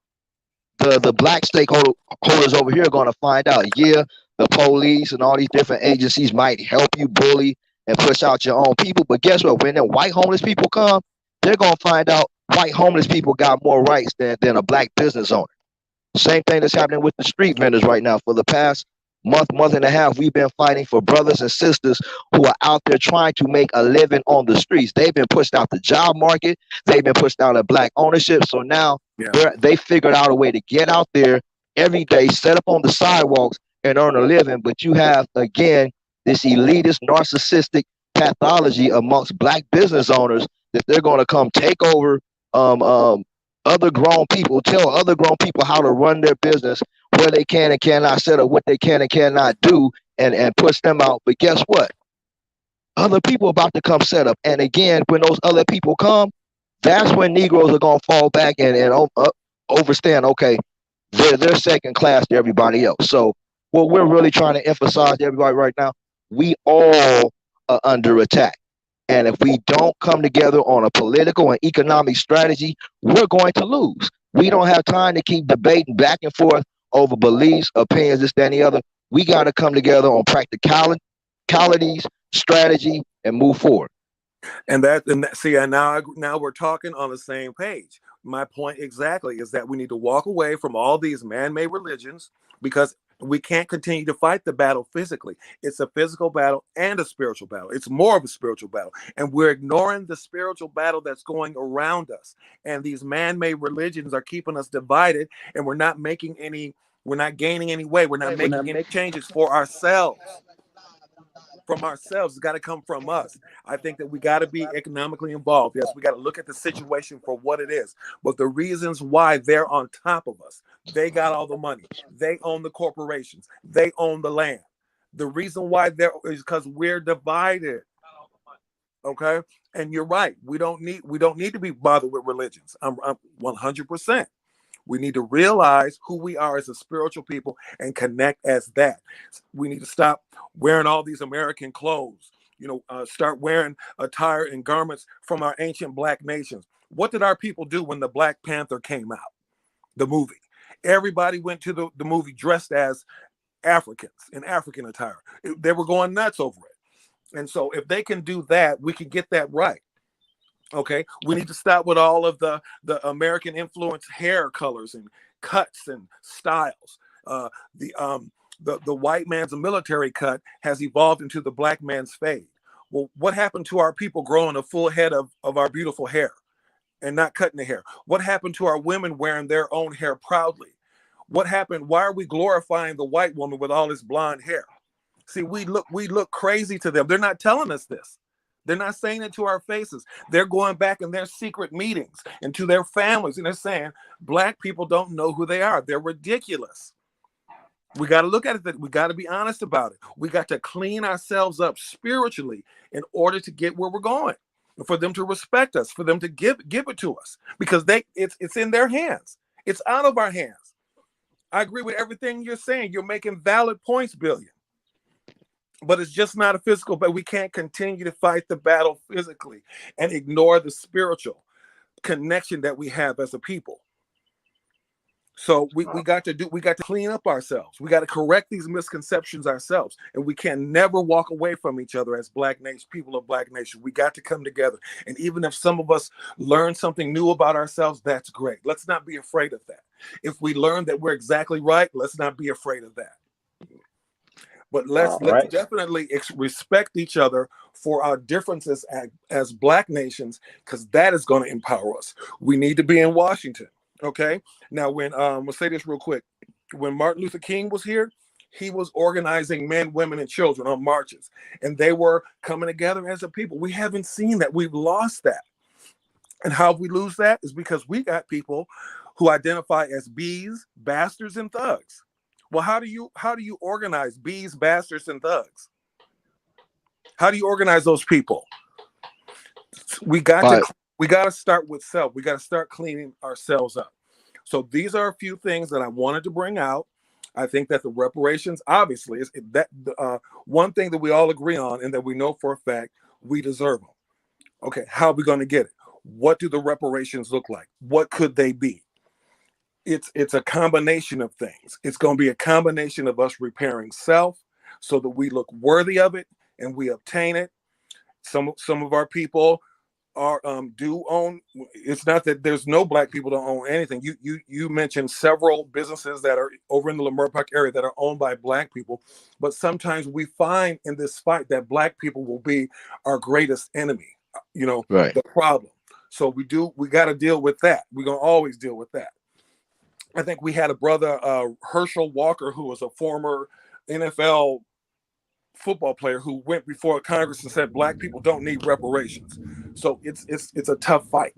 the Black stakeholders over here are going to find out. Yeah, the police and all these different agencies might help you bully and push out your own people, but guess what? When the white homeless people come, they're going to find out white homeless people got more rights than a Black business owner. Same thing that's happening with the street vendors right now. For the past month and a half, we've been fighting for brothers and sisters who are out there trying to make a living on the streets. They've been pushed out the job market. They've been pushed out of Black ownership. So now they figured out a way to get out there every day, set up on the sidewalks and earn a living. But you have, again, this elitist, narcissistic pathology amongst Black business owners that they're going to come take over other grown people, tell other grown people how to run their business, where they can and cannot set up, what they can and cannot do, and push them out. But guess what? Other people are about to come set up. And again, when those other people come, that's when Negroes are going to fall back and understand, okay, they're second class to everybody else. So what we're really trying to emphasize to everybody right now, we all are under attack. And if we don't come together on a political and economic strategy, we're going to lose. We don't have time to keep debating back and forth over beliefs, opinions, this, that, and the other. We got to come together on practicalities, strategy, and move forward. And see, and now we're talking on the same page. My point exactly is that we need to walk away from all these man-made religions, because We can't continue to fight the battle physically. It's a physical battle and a spiritual battle. It's more of a spiritual battle. And we're ignoring the spiritual battle that's going around us. And these man-made religions are keeping us divided, and we're not gaining any way. We're not making any changes for ourselves. From ourselves. It's got to come from us. I think that we got to be economically involved. Yes, we got to look at the situation for what it is. But the reasons why they're on top of us, they got all the money. They own the corporations. They own the land. The reason why they're is because we're divided. Okay, and you're right. We don't need to be bothered with religions. I'm 100%. We need to realize who we are as a spiritual people and connect as that. We need to stop wearing all these American clothes, start wearing attire and garments from our ancient black nations. What did our people do when the Black Panther came out, the movie? Everybody went to the movie dressed as Africans in African attire. They were going nuts over it. And so if they can do that, we can get that right. Okay, we need to stop with all of the American influence hair colors and cuts and styles. The white man's military cut has evolved into the black man's fade. Well, what happened to our people growing a full head of our beautiful hair and not cutting the hair? What happened to our women wearing their own hair proudly? What happened? Why are we glorifying the white woman with all this blonde hair? See, we look crazy to them. They're not telling us this. They're not saying it to our faces. They're going back in their secret meetings and to their families, and they're saying black people don't know who they are. They're ridiculous. We got to look at it. We got to be honest about it. We got to clean ourselves up spiritually in order to get where we're going, for them to respect us, for them to give it to us, because it's in their hands. It's out of our hands. I agree with everything you're saying. You're making valid points, Billion. But it's just not a physical, but we can't continue to fight the battle physically and ignore the spiritual connection that we have as a people. So we got to clean up ourselves. We got to correct these misconceptions ourselves. And we can never walk away from each other as Black nation, people of Black nation. We got to come together. And even if some of us learn something new about ourselves, that's great. Let's not be afraid of that. If we learn that we're exactly right, let's not be afraid of that. But let's definitely respect each other for our differences as Black nations, because that is going to empower us. We need to be in Washington. Okay. Now, when we'll say this real quick. When Martin Luther King was here, he was organizing men, women, and children on marches, and they were coming together as a people. We haven't seen that. We've lost that. And how we lose that is because we got people who identify as bees, bastards, and thugs. Well, how do you organize bees, bastards, and thugs? How do you organize those people? We got to start with self. We got to start cleaning ourselves up. So these are a few things that I wanted to bring out. I think that the reparations, obviously, is that one thing that we all agree on and that we know for a fact we deserve them. Okay, how are we going to get it? What do the reparations look like? What could they be? It's a combination of things. It's going to be a combination of us repairing self so that we look worthy of it and we obtain it. Some of our people are do own. It's not that there's no Black people don't own anything. You mentioned several businesses that are over in the Leimert Park area that are owned by Black people, but sometimes we find in this fight that Black people will be our greatest enemy. Right. The problem. So we got to deal with that. We're gonna always deal with that. I think we had a brother, Herschel Walker, who was a former NFL football player, who went before Congress and said Black people don't need reparations. So it's a tough fight.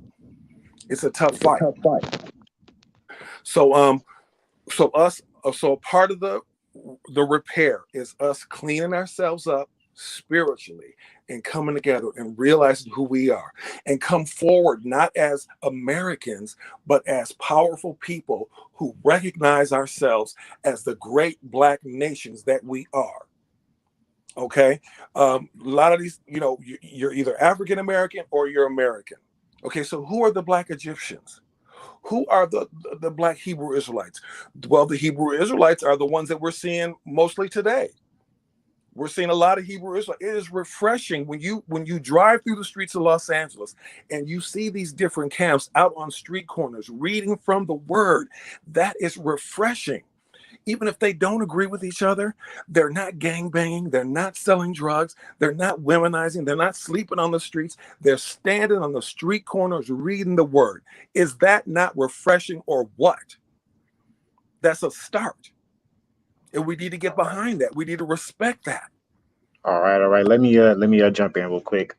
It's a tough fight. So so part of the repair is us cleaning ourselves up spiritually and coming together and realizing who we are and come forward not as Americans but as powerful people who recognize ourselves as the great Black nations that we are. Okay, a lot of these, you're either African American or you're American. Okay, so who are the Black Egyptians? Who are the Black Hebrew Israelites? Well, the Hebrew Israelites are the ones that we're seeing mostly today. We're seeing a lot of Hebrew Israelites. It is refreshing when you drive through the streets of Los Angeles and you see these different camps out on street corners reading from the Word. That is refreshing. even if they don't agree with each other, they're not gang banging, they're not selling drugs, they're not womenizing, they're not sleeping on the streets, they're standing on the street corners reading the word. Is that not refreshing or what? That's a start. And we need to get behind that. We need to respect that. All right. Let me jump in real quick.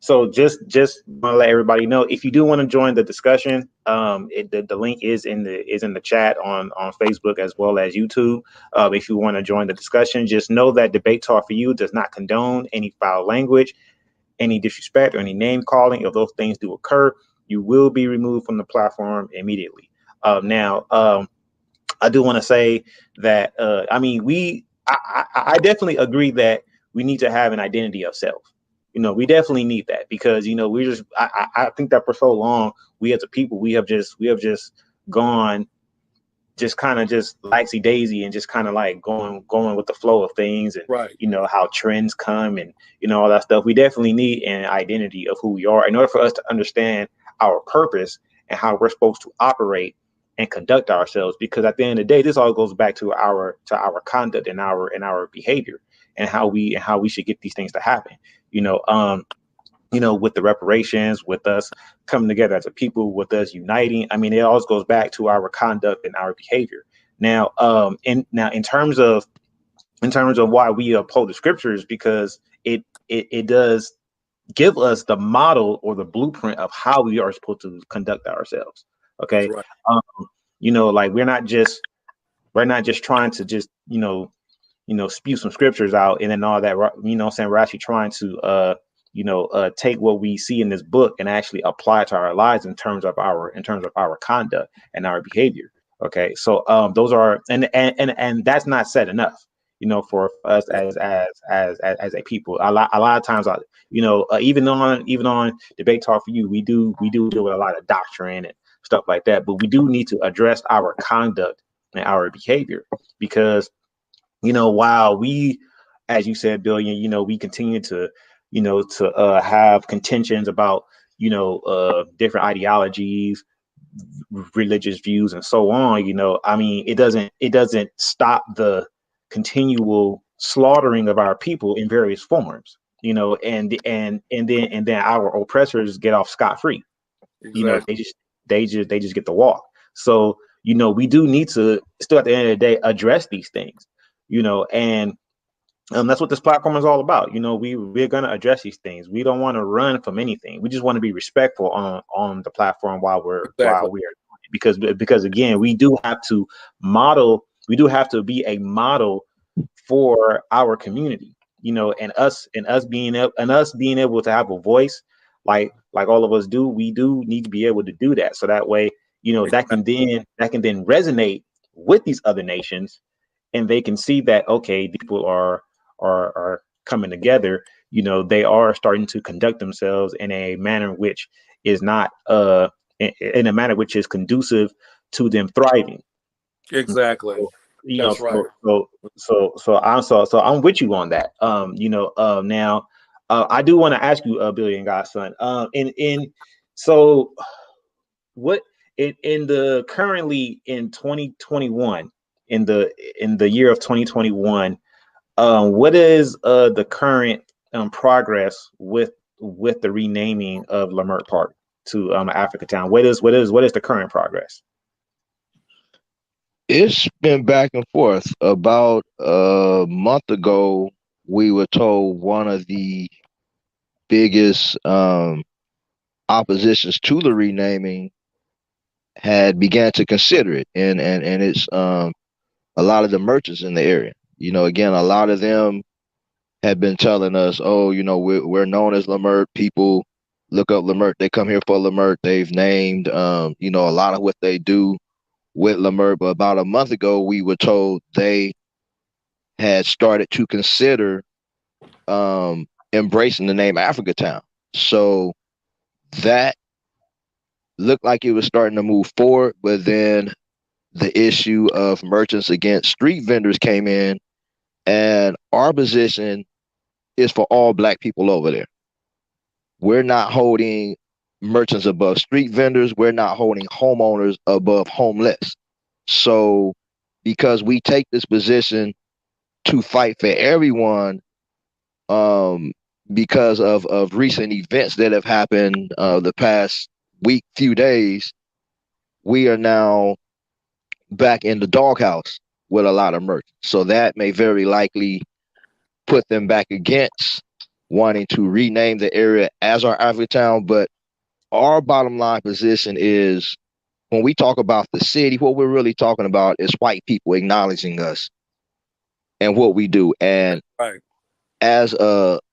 So just want to let everybody know, if you do want to join the discussion, the link is in the chat on Facebook as well as YouTube. If you want to join the discussion, just know that Debate Talk for You does not condone any foul language, any disrespect, or any name calling. If those things do occur, you will be removed from the platform immediately. Now, I do want to say that I definitely agree that we need to have an identity of self. We definitely need that, because we just I think that for so long we as a people we have just gone just kind of just laxy daisy and just kind of like going with the flow of things, and Right. How trends come, and all that stuff. We definitely need an identity of who we are in order for us to understand our purpose and how we're supposed to operate and conduct ourselves, because at the end of the day, this all goes back to our conduct and our behavior, and how we should get these things to happen. With the reparations, with us coming together as a people, with us uniting. I mean, it always goes back to our conduct and our behavior. Now, in terms of why we uphold the scriptures, because it does give us the model or the blueprint of how we are supposed to conduct ourselves. Okay. Right. Like we're not just trying to just, spew some scriptures out and then all that, saying, we're actually trying to, take what we see in this book and actually apply it to our lives in terms of our conduct and our behavior. Okay. So, those are, and that's not said enough, for us as a people. A lot of times, even on Debate Talk for You, we do deal with a lot of doctrine and stuff like that, but we do need to address our conduct and our behavior, because while we, as you said, Billion, we continue to have contentions about different ideologies, religious views, and so on. I mean, it doesn't stop the continual slaughtering of our people in various forms, and then our oppressors get off scot-free. Exactly. They just get the walk. So we do need to still, at the end of the day, address these things, and that's what this platform is all about. We're going to address these things. We don't want to run from anything. We just want to be respectful on the platform while Exactly. we are, because again, we do have to be a model for our community, and us being able to have a voice, like all of us do. We do need to be able to do that, so that way, that can then resonate with these other nations, and they can see that, okay, people are coming together. They are starting to conduct themselves in a manner which is not in a manner which is conducive to them thriving. Exactly. So, That's right. so I'm with you on that. Now, I do want to ask you, Billy and GODSun, so what in the currently in 2021, in the year of 2021, what is the current progress with the renaming of Leimert Park to Africa Town? What is the current progress? It's been back and forth. About a month ago, we were told one of the biggest oppositions to the renaming had began to consider it, and it's a lot of the merchants in the area. Again, a lot of them had been telling us, oh, we're known as Leimert. People look up Leimert. They come here for Leimert. They've named, a lot of what they do with Leimert. But about a month ago, we were told they had started to consider embracing the name Africa Town. So that looked like it was starting to move forward, but then the issue of merchants against street vendors came in, and our position is for all Black people over there. We're not holding merchants above street vendors. We're not holding homeowners above homeless. So, because we take this position to fight for everyone, because of recent events that have happened the past week, few days. We are now back in the doghouse with a lot of merchants. So that may very likely put them back against wanting to rename the area as our Africa town. But our bottom line position is, when we talk about the city, what we're really talking about is white people acknowledging us and what we do. And Right. as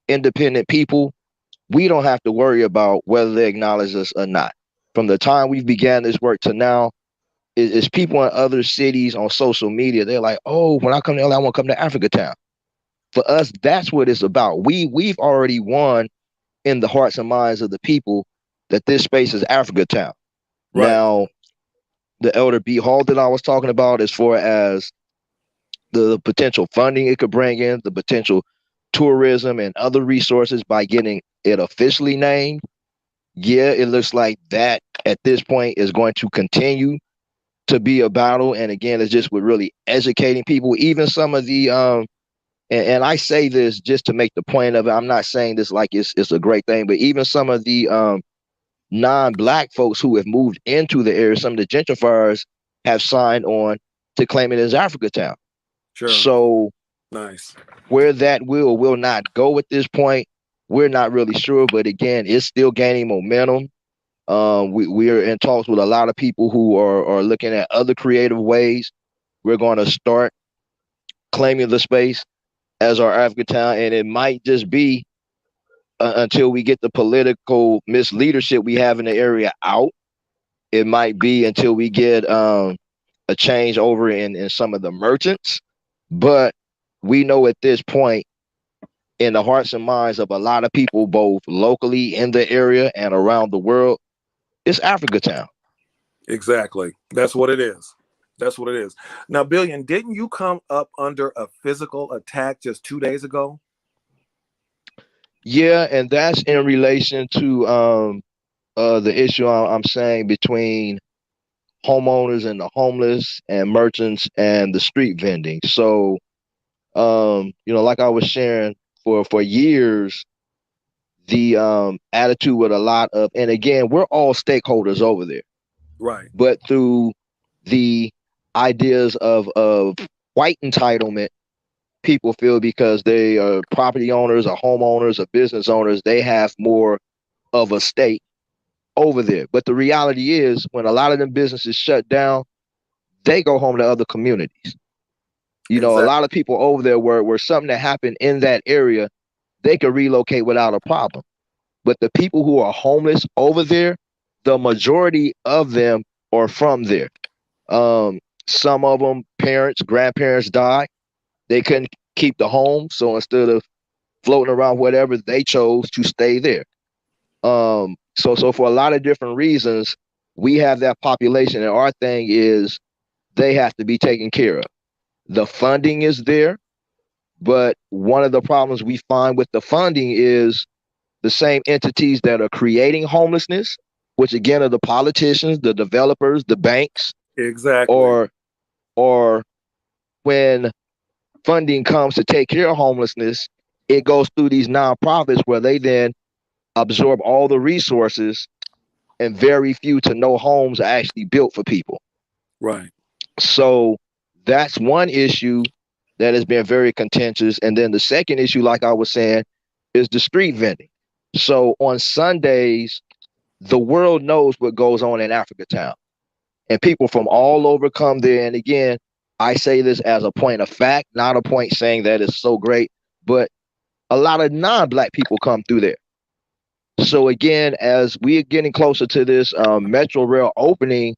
independent people, we don't have to worry about whether they acknowledge us or not. From the time we began this work to now, is people in other cities on social media, they're like, oh, when I come to LA, I want to come to Africa Town. For us, that's what it's about. We've already won in the hearts and minds of the people that this space is Africa Town. Right. Now, the Elder B Hall that I was talking about, as far as the potential funding it could bring in, the potential tourism and other resources by getting it officially named, yeah, it looks like that at this point is going to continue to be a battle. And again, it's just with really educating people. Even some of the and I say this just to make the point of it, I'm not saying this like it's a great thing, but even some of the non-black folks who have moved into the area, some of the gentrifiers have signed on to claim it as Africa Town. Sure. So nice. Where that will not go at this point, we're not really sure. But again, it's still gaining momentum. We are in talks with a lot of people who are looking at other creative ways. We're going to start claiming the space as our Africa Town, and it might just be until we get the political misleadership we have in the area out. It might be until we get a change over in some of the merchants. But we know at this point, in the hearts and minds of a lot of people, both locally in the area and around the world, it's Africa Town. Exactly. That's what it is. That's what it is. Now, Billion, didn't you come up under a physical attack just 2 days ago? Yeah, and that's in relation to the issue I'm saying between homeowners and the homeless and merchants and the street vending. So, like I was sharing, for years, the attitude with a lot of, and again, we're all stakeholders over there. Right. But through the ideas of white entitlement, people feel because they are property owners or homeowners or business owners, they have more of a stake over there. But the reality is, when a lot of them businesses shut down, they go home to other communities. A lot of people over there where something that happened in that area, they could relocate without a problem. But the people who are homeless over there, the majority of them are from there. Some of them, parents, grandparents died. They couldn't keep the home. So instead of floating around whatever, they chose to stay there. So for a lot of different reasons, we have that population, and our thing is they have to be taken care of. The funding is there, but one of the problems we find with the funding is the same entities that are creating homelessness, which again are the politicians, the developers, the banks. Exactly. Or when funding comes to take care of homelessness, it goes through these nonprofits where they then absorb all the resources, and very few to no homes are actually built for people. Right. So that's one issue that has been very contentious. And then the second issue, like I was saying, is the street vending. So on Sundays, the world knows what goes on in Africa Town, and people from all over come there. And again, I say this as a point of fact, not a point saying that it's so great, but a lot of non-black people come through there. So again, as we are getting closer to this Metro Rail opening,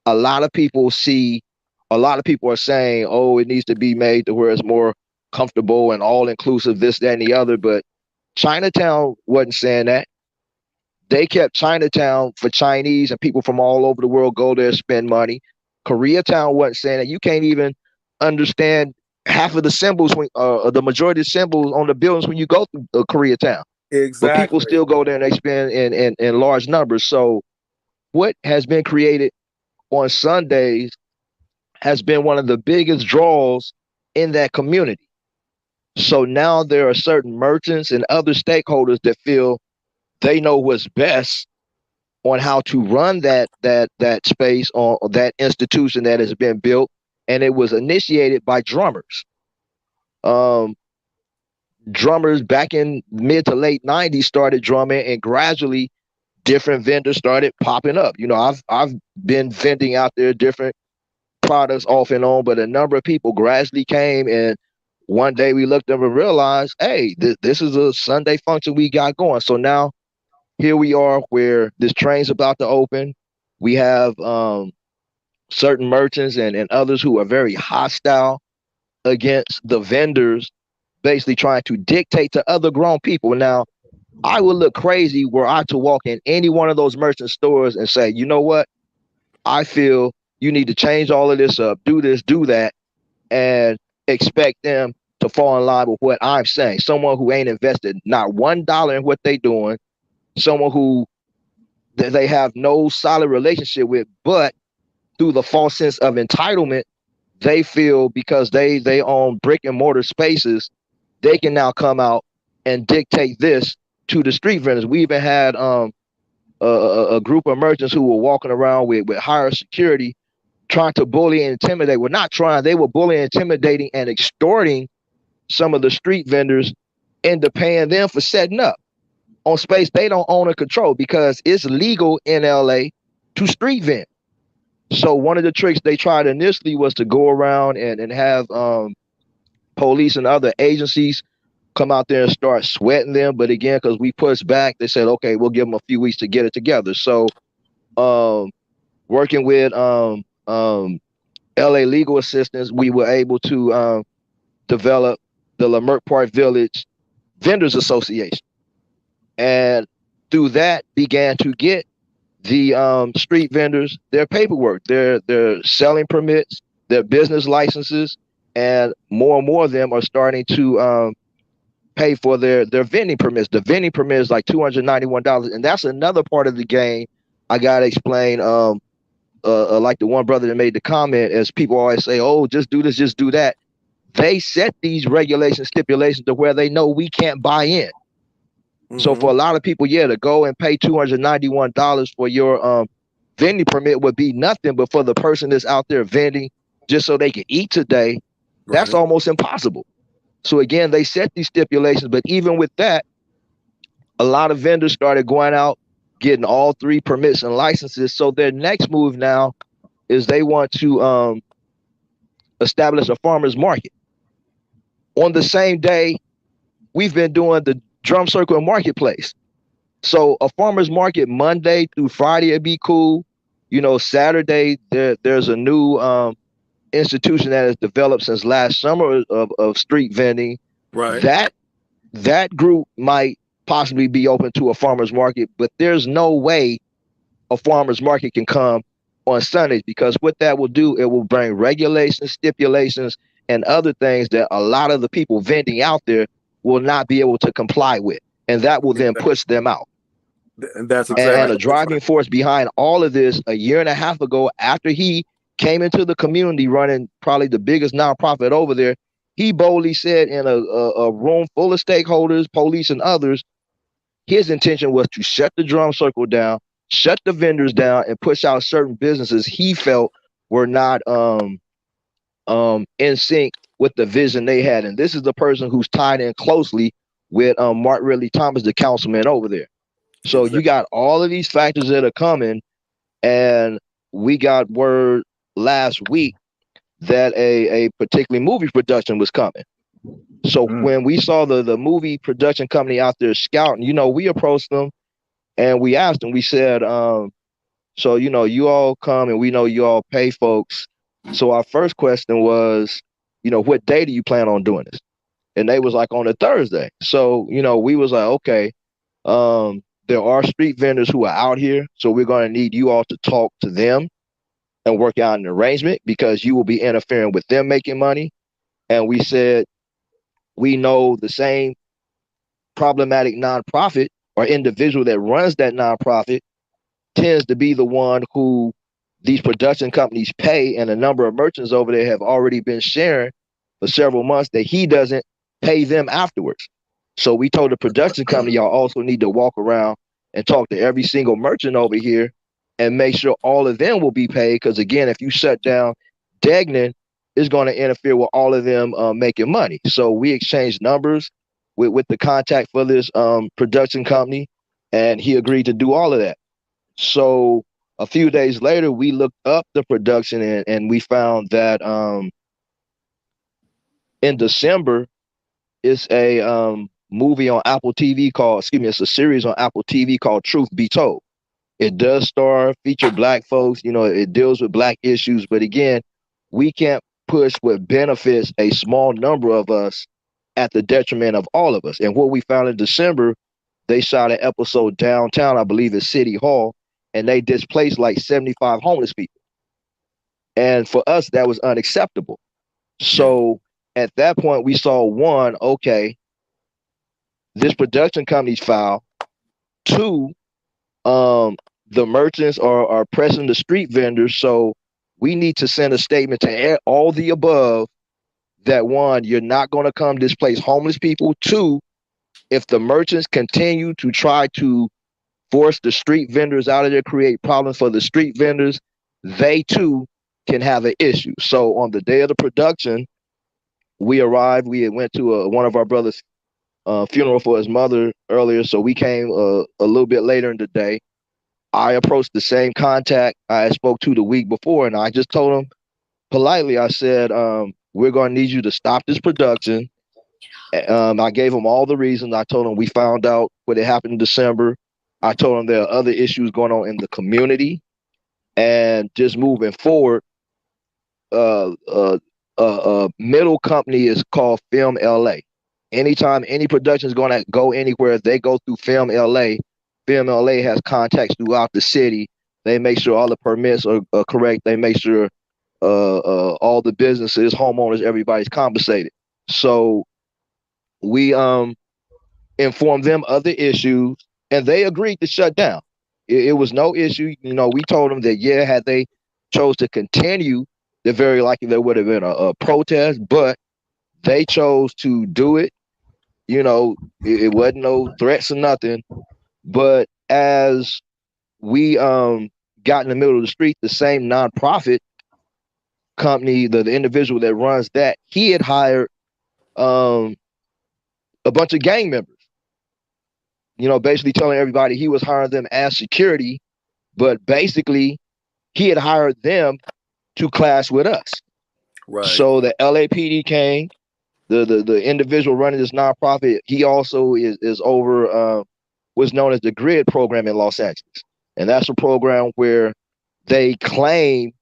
a lot of people are saying, oh, it needs to be made to where it's more comfortable and all inclusive, this, that, and the other. But Chinatown wasn't saying that. They kept Chinatown for Chinese, and people from all over the world go there, spend money. Koreatown wasn't saying that. You can't even understand half of the symbols, the majority of symbols on the buildings when you go through Koreatown. Exactly. But people still go there and they spend in large numbers. So what has been created on Sundays has been one of the biggest draws in that community. So now there are certain merchants and other stakeholders that feel they know what's best on how to run that space or that institution that has been built, and it was initiated by drummers. Drummers back in mid to late 90s started drumming, and gradually different vendors started popping up. You know, I've been vending out there different products off and on, but a number of people gradually came, and one day we looked up and realized, hey, this is a Sunday function we got going. So now here we are where this train's about to open. We have certain merchants and others who are very hostile against the vendors, basically trying to dictate to other grown people. Now, I would look crazy were I to walk in any one of those merchant stores and say, you know what? I feel you need to change all of this up, do this, do that, and expect them to fall in line with what I'm saying. Someone who ain't invested not $1 in what they doing, someone who they have no solid relationship with, but through the false sense of entitlement, they feel because they own brick and mortar spaces, they can now come out and dictate this to the street vendors. We even had a group of merchants who were walking around with higher security, trying to bully and intimidate. Well, not trying, they were bullying, intimidating, and extorting some of the street vendors into paying them for setting up on space they don't own or control, because it's legal in LA to street vend. So one of the tricks they tried initially was to go around and have police and other agencies come out there and start sweating them. But again, because we pushed back, they said, okay, we'll give them a few weeks to get it together. So working with LA legal assistance, we were able to develop the Leimert Park Village Vendors Association. And through that began to get the street vendors their paperwork, their selling permits, their business licenses, and more of them are starting to pay for their vending permits. The vending permit is like $291, and that's another part of the game I gotta explain. Like the one brother that made the comment, as people always say, "Oh, just do this, just do that." They set these regulations, stipulations to where they know we can't buy in. So for a lot of people, to go and pay $291 for your vending permit would be nothing. But for the person that's out there vending just so they can eat today, that's almost impossible. So again, they set these stipulations. But even with that, a lot of vendors started going out, getting all 3 permits and licenses. So their next move now is they want to establish a farmer's market. On the same day, we've been doing the Drum Circle and Marketplace. So a farmer's market Monday through Friday would be cool. You know, Saturday there's a new institution that has developed since last summer of street vending. Right. That group might possibly be open to a farmer's market, but there's no way a farmer's market can come on Sundays, because what that will do, it will bring regulations, stipulations, and other things that a lot of the people vending out there will not be able to comply with, and that will then push them out. And that's exactly and a driving force behind all of this, a year and a half ago, after he came into the community running probably the biggest nonprofit over there, he boldly said in a room full of stakeholders, police and others, his intention was to shut the Drum Circle down, shut the vendors down, and push out certain businesses he felt were not in sync with the vision they had. And this is the person who's tied in closely with Mark Ridley Thomas, the councilman over there. So you got all of these factors that are coming, and we got word last week that a particular movie production was coming. So when we saw the movie production company out there scouting, you know, we approached them and we asked them, we said, so, you know, you all come and we know you all pay folks. So our first question was, you know, what day do you plan on doing this? And they was like on a Thursday. So, you know, we was like, okay, there are street vendors who are out here. So we're going to need you all to talk to them and work out an arrangement, because you will be interfering with them making money. And we said, we know the same problematic nonprofit or individual that runs that nonprofit tends to be the one who these production companies pay, and a number of merchants over there have already been sharing for several months that he doesn't pay them afterwards. So we told the production company, y'all also need to walk around and talk to every single merchant over here and make sure all of them will be paid. Because again, if you shut down Degnan, it's going to interfere with all of them making money. So we exchanged numbers with the contact for this production company, and he agreed to do all of that. So a few days later, we looked up the production, and we found that in December, it's a movie on Apple TV called, it's a series on Apple TV called Truth Be Told. It does feature black folks, it deals with black issues, but again, we can't push what benefits a small number of us at the detriment of all of us. And what we found in December, they shot an episode downtown, I believe it's City Hall, and they displaced like 75 homeless people. And for us, that was unacceptable. So at that point, we saw one, okay, this production company's foul. Two, the merchants are pressing the street vendors. So we need to send a statement to all the above that one, you're not going to come displace homeless people. Two, if the merchants continue to try to force the street vendors out of there, create problems for the street vendors, they too can have an issue. So on the day of the production, we arrived. We had went to one of our brothers' funeral for his mother earlier, so we came a little bit later in the day. I approached the same contact I spoke to the week before, and I just told him politely, I said, we're going to need you to stop this production. I gave him all the reasons. I told him we found out what had happened in December. I told him there are other issues going on in the community, and just moving forward, middle company is called Film LA. Anytime any production is going to go anywhere, they go through Film LA. Film LA has contacts throughout the city. They make sure all the permits are correct. They make sure all the businesses, homeowners, everybody's compensated. So we informed them of the issues, and they agreed to shut down. It was no issue. We told them that, had they chose to continue, they're very likely there would have been a protest, but they chose to do it. It wasn't no threats or nothing. But as we got in the middle of the street, the same nonprofit company, the individual that runs that, he had hired a bunch of gang members. Basically telling everybody he was hiring them as security, but basically he had hired them to clash with us. Right. So the LAPD came. The individual running this nonprofit, he also is over what's known as the GRID program in Los Angeles. And that's a program where they claim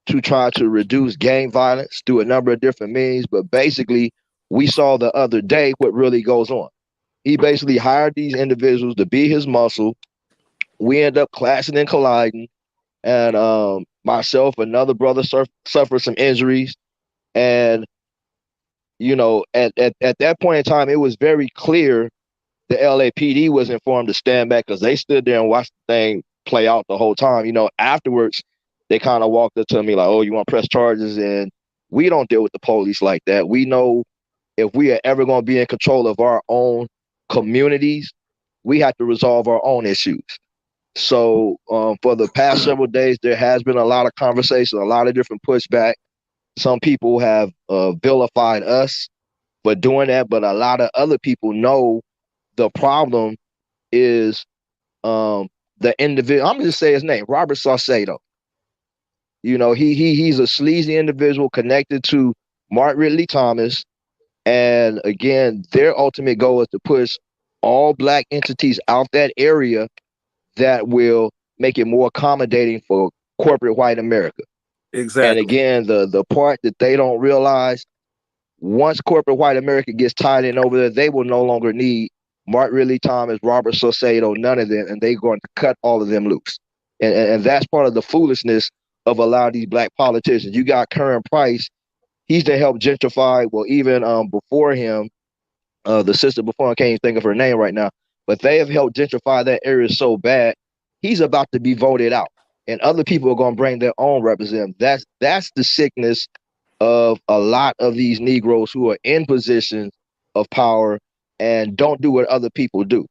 to try to reduce gang violence through a number of different means. But basically, we saw the other day what really goes on. He basically hired these individuals to be his muscle. We end up clashing and colliding. And myself, another brother suffered some injuries. And at that point in time, it was very clear the LAPD was informed to stand back because they stood there and watched the thing play out the whole time. Afterwards, they kind of walked up to me like, oh, you want to press charges? And we don't deal with the police like that. We know if we are ever going to be in control of our own communities, we have to resolve our own issues. So for the past several days, there has been a lot of conversation, a lot of different pushback. Some people have vilified us for doing that, but a lot of other people know the problem is the individual. I'm going to say his name, Robert Saucedo. He's a sleazy individual connected to Mark Ridley Thomas. And again, their ultimate goal is to push all black entities out that area that will make it more accommodating for corporate white America. Exactly. And again, the part that they don't realize, once corporate white America gets tied in over there, they will no longer need Mark Ridley Thomas, Robert Saucedo, none of them, and they're going to cut all of them loose. And that's part of the foolishness of a lot of these black politicians. You got Curran Price. He's to help gentrify. Well, even before him, the sister before him, I can't even think of her name right now, but they have helped gentrify that area so bad, he's about to be voted out. and other people are going to bring their own representative. That's the sickness of a lot of these Negroes who are in positions of power and don't do what other people do.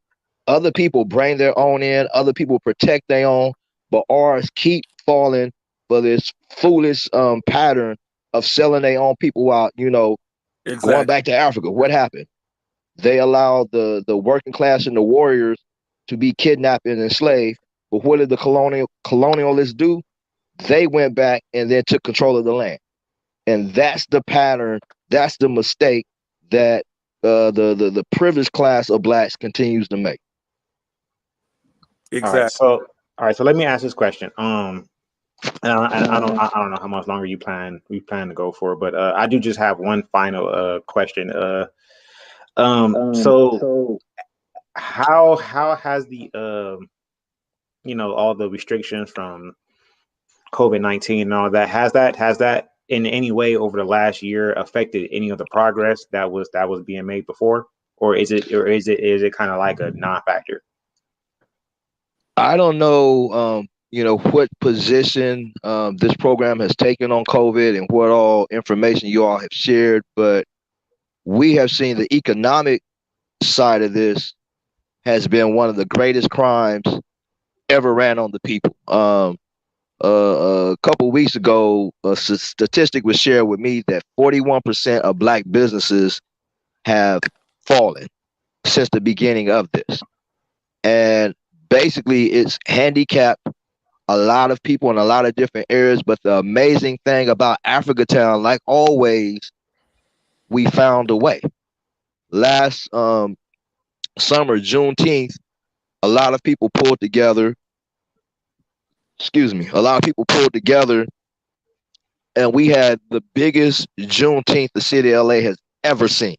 Other people bring their own in, other people protect their own, but ours keep falling for this foolish pattern of selling their own people out. You know, going Exactly. back to Africa, what happened? They allowed the working class and the warriors to be kidnapped and enslaved. But what did the colonialists do? They went back and then took control of the land. And that's the pattern. That's the mistake that the privileged class of blacks continues to make. Exactly. All right. So let me ask this question. And I don't know how much longer we plan to go for, but I do just have one final question. So how has the all the restrictions from COVID-19 and all that has that in any way over the last year affected any of the progress that was being made before, or is it kind of like a non-factor? I don't know, what position this program has taken on COVID and what all information you all have shared, but we have seen the economic side of this has been one of the greatest crimes ever ran on the people. A couple of weeks ago, a statistic was shared with me that 41% of black businesses have fallen since the beginning of this. And basically, it's handicapped a lot of people in a lot of different areas. But the amazing thing about Africa Town, like always, we found a way. Last summer, Juneteenth, a lot of people pulled together. A lot of people pulled together, and we had the biggest Juneteenth the city of LA has ever seen.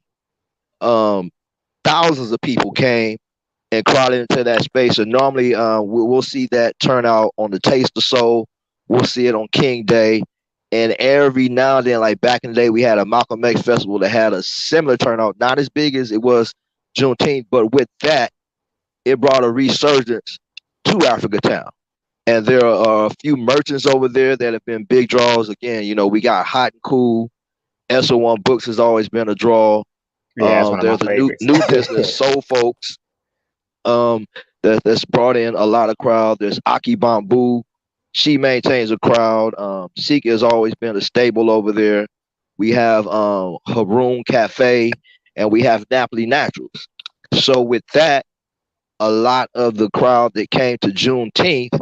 Thousands of people came and crowded into that space. And normally we'll see that turnout on the Taste of Soul. We'll see it on King Day. And every now and then, like back in the day, we had a Malcolm X festival that had a similar turnout, not as big as it was Juneteenth, but with that, it brought a resurgence to Africa Town. And there are a few merchants over there that have been big draws. Again, we got Hot and Cool. SO1 Books has always been a draw. Yeah, that's one of my There's a favorites. new business, Soul Folks, that's brought in a lot of crowd. There's Aki Bamboo. She maintains a crowd. Sika has always been a staple over there. We have Haroon Cafe, and we have Napoli Naturals. So with that, a lot of the crowd that came to Juneteenth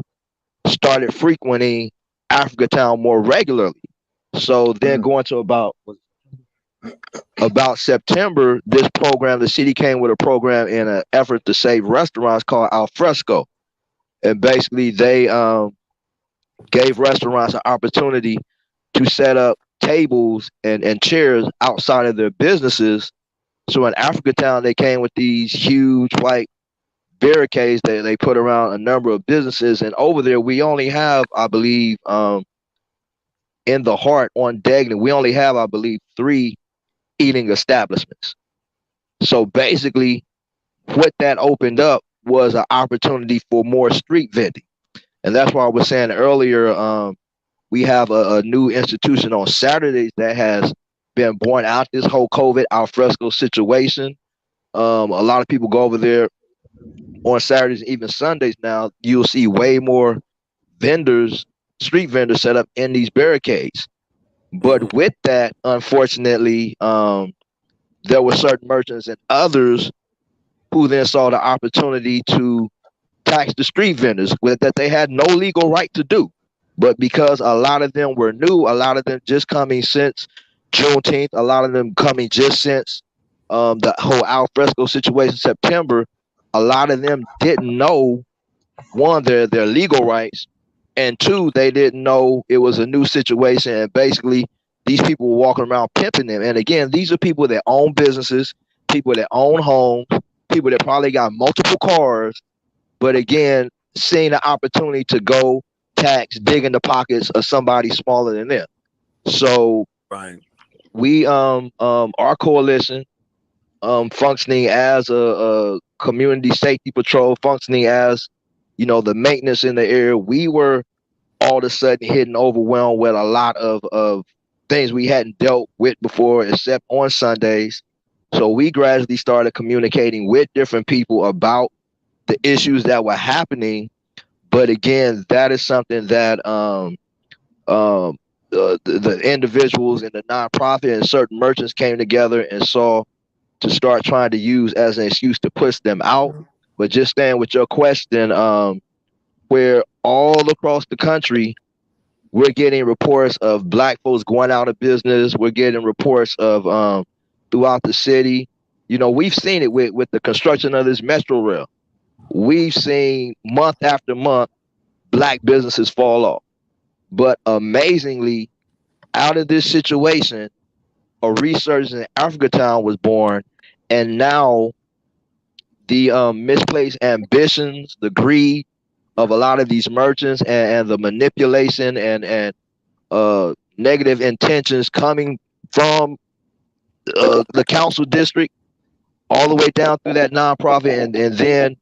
started frequenting Africa Town more regularly. So then going to about September, this program, the city came with a program in an effort to save restaurants called Al Fresco. And basically they gave restaurants an opportunity to set up tables and chairs outside of their businesses. So in Africa Town, they came with these huge white barricades that they put around a number of businesses. And over there, we only have, I believe, in the heart on Degnan, we only have, I believe, 3 eating establishments. So basically, what that opened up was an opportunity for more street vending. And that's why I was saying earlier, we have a new institution on Saturdays that has been born out this whole COVID al fresco situation. A lot of people go over there on Saturdays, even Sundays now. You'll see way more street vendors set up in these barricades. But with that, unfortunately, there were certain merchants and others who then saw the opportunity to tax the street vendors that they had no legal right to do. But because a lot of them were new, a lot of them just coming since Juneteenth, a lot of them coming just since the whole al fresco situation September, a lot of them didn't know, one, their legal rights, and 2, they didn't know it was a new situation. And basically, these people were walking around pimping them. And again, these are people that own businesses, people that own homes, people that probably got multiple cars, but again, seeing the opportunity to go dig in the pockets of somebody smaller than them. So we our coalition, functioning as a community safety patrol, functioning as the maintenance in the area, we were all of a sudden hitting overwhelmed with a lot of things we hadn't dealt with before, except on Sundays. So we gradually started communicating with different people about the issues that were happening. But again, that is something that the individuals in the nonprofit and certain merchants came together and saw to start trying to use as an excuse to push them out. But just staying with your question, where all across the country, we're getting reports of Black folks going out of business. We're getting reports of throughout the city. You know, we've seen it with the construction of this Metro Rail. We've seen month after month Black businesses fall off. But amazingly, out of this situation, a resurgence in Africatown was born, and now the misplaced ambitions, the greed of a lot of these merchants, and the manipulation and negative intentions coming from the council district all the way down through that nonprofit, and then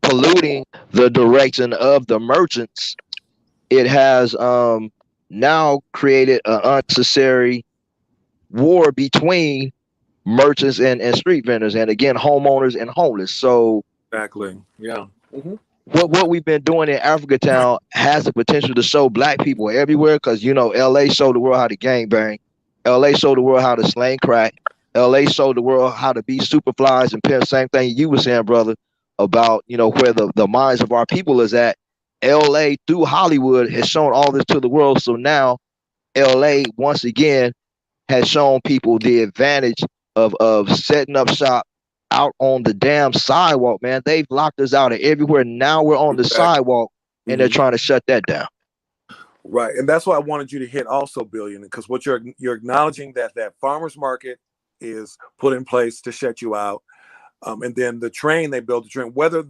polluting the direction of the merchants. It has now created an unnecessary war between merchants and street vendors, and again, homeowners and homeless. So Exactly. Yeah. what we've been doing in Africatown has the potential to show Black people everywhere, because you know, LA showed the world how to gangbang, LA showed the world how to slang crack, LA showed the world how to be superflies and pimp. Same thing you were saying, brother, about, you know, where the minds of our people is at. LA through Hollywood has shown all this to the world. So now LA once again has shown people the advantage of setting up shop out on the damn sidewalk, man. They've locked us out of everywhere. Now we're on the sidewalk, and they're trying to shut that down. Right, and that's why I wanted you to hit also, Billion, because what you're acknowledging that farmers market is put in place to shut you out, and then the train they built, the train, whether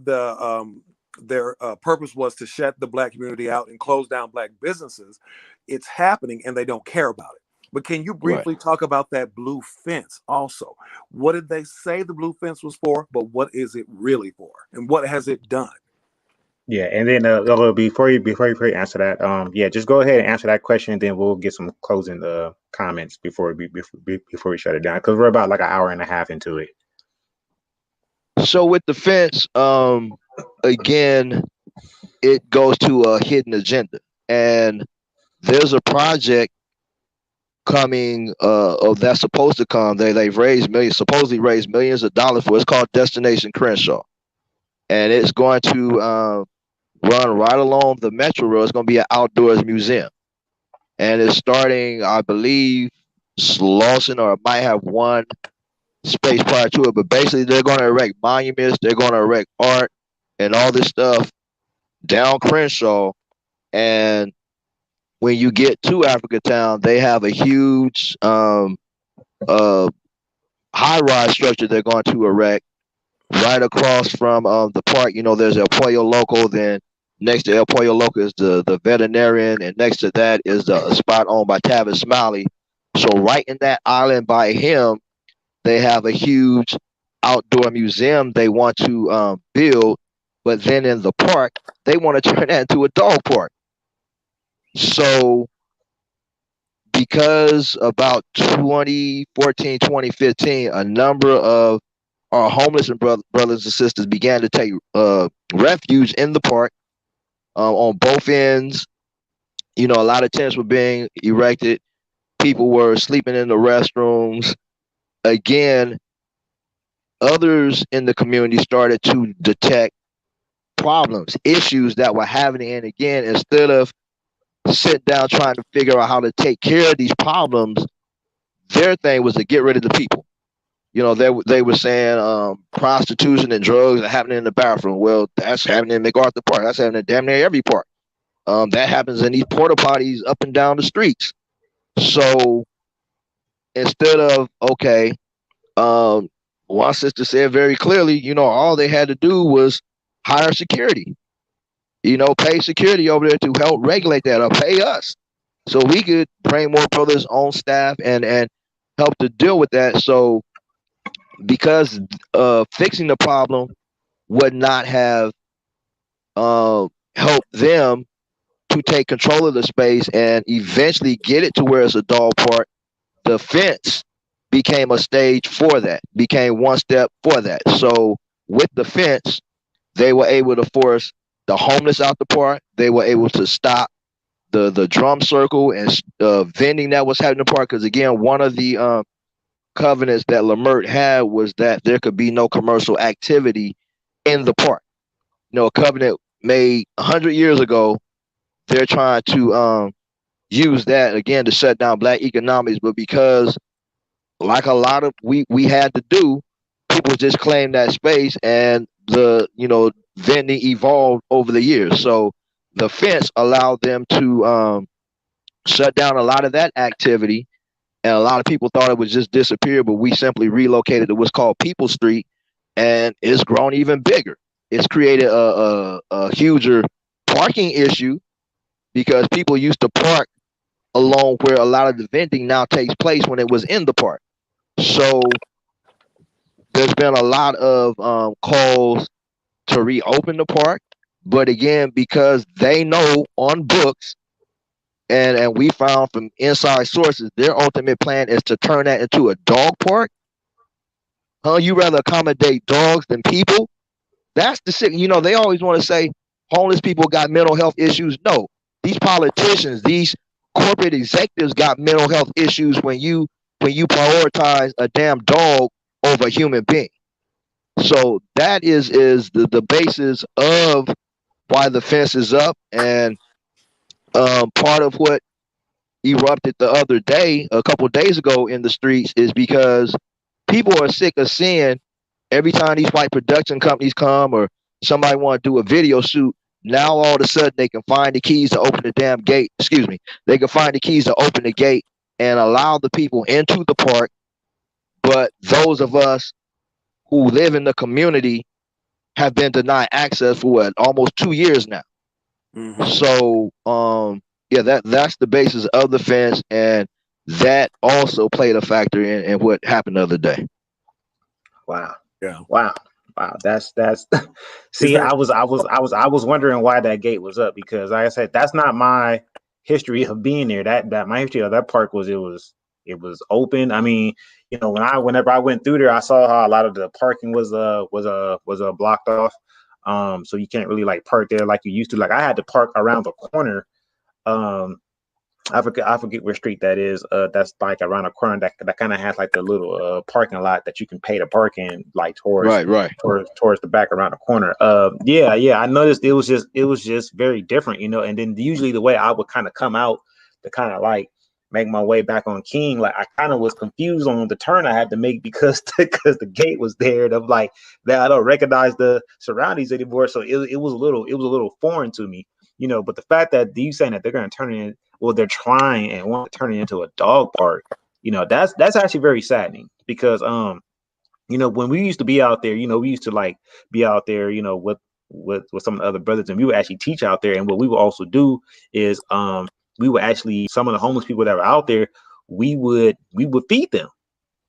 their purpose was to shut the Black community out and close down Black businesses, it's happening, and they don't care about it. But can you briefly talk about that blue fence also? What did they say the blue fence was for, but what is it really for? And what has it done? Yeah, and then before you answer that, just go ahead and answer that question, and then we'll get some closing comments before we shut it down, because we're about like an hour and a half into it. So with the fence, again, it goes to a hidden agenda, and there's a project coming that's supposed to come. They've supposedly raised millions of dollars for. It's called Destination Crenshaw, and it's going to run right along the Metro Rail. It's going to be an outdoors museum, and it's starting, I believe, Slauson, or it might have one space prior to it. But basically, they're going to erect monuments. They're going to erect art and all this stuff down Crenshaw. And when you get to Africatown, they have a huge high-rise structure they're going to erect right across from the park. You know, there's El Pollo Loco. Then next to El Pollo Loco is the veterinarian, and next to that is a spot owned by Tavis Smiley. So right in that island by him, they have a huge outdoor museum they want to build. But then in the park, they want to turn that into a dog park. So because about 2014, 2015, a number of our homeless and brothers and sisters began to take refuge in the park on both ends. You know, a lot of tents were being erected. People were sleeping in the restrooms. Again, others in the community started to detect problems, issues that were happening. And again, instead of sitting down trying to figure out how to take care of these problems, their thing was to get rid of the people. You know, they were saying prostitution and drugs are happening in the bathroom. Well, that's happening in MacArthur Park. That's happening in damn near every park. That happens in these porta potties up and down the streets. So instead of, okay, one sister said very clearly, you know, all they had to do was hire security. You know, pay security over there to help regulate that, or pay us so we could bring more brothers on staff and help to deal with that. So because fixing the problem would not have helped them to take control of the space and eventually get it to where it's a dog park, the fence became a stage for that, became one step for that. So with the fence, they were able to force the homeless out the park. They were able to stop the drum circle and vending that was happening in the park. Because again, one of the covenants that Lamert had was that there could be no commercial activity in the park. You know, a covenant made 100 years ago. They're trying to use that again to shut down black economics, but because like a lot of we had to do, people just claim that space, and the vending evolved over the years. So the fence allowed them to shut down a lot of that activity, and a lot of people thought it would just disappear, but we simply relocated to what's called People Street, and it's grown even bigger. It's created a huger parking issue because people used to park along where a lot of the vending now takes place when it was in the park. So there's been a lot of calls to reopen the park, but again, because they know on books and we found from inside sources, their ultimate plan is to turn that into a dog park. You rather accommodate dogs than people? That's the shit. You know, they always want to say homeless people got mental health issues. No, these politicians, these corporate executives got mental health issues when you prioritize a damn dog over a human being. So that is the basis of why the fence is up. And part of what erupted the other day, a couple of days ago in the streets, is because people are sick of seeing every time these white production companies come or somebody want to do a video shoot, now all of a sudden they can find the keys to open the damn gate. Excuse me. They can find the keys to open the gate and allow the people into the park. But those of us who live in the community have been denied access for what, almost 2 years now. Mm-hmm. So yeah, that's the basis of the fence, and that also played a factor in what happened the other day. Wow. Yeah. Wow. That's see, I was wondering why that gate was up, because like I said, that's not my history of being there. That my history of that park was it was open. I mean, you know, whenever I went through there, I saw how a lot of the parking was blocked off. So you can't really like park there like you used to. Like I had to park around the corner. I forget where street that is. That's like around a corner that kind of has like the little parking lot that you can pay to park in, like towards the back around the corner. Yeah. I noticed it was just very different, you know. And then usually the way I would kind of come out to kind of like make my way back on King, like I kind of was confused on the turn I had to make because the gate was there. Of like that I don't recognize the surroundings anymore, so it was a little foreign to me, you know. But the fact that you saying that they're going to turn it in. Well, they're trying and want to turn it into a dog park. You know, that's actually very saddening because, you know, when we used to be out there, you know, we used to like be out there, you know, with some of the other brothers, and we would actually teach out there. And what we would also do is, we would actually, some of the homeless people that were out there, we would feed them.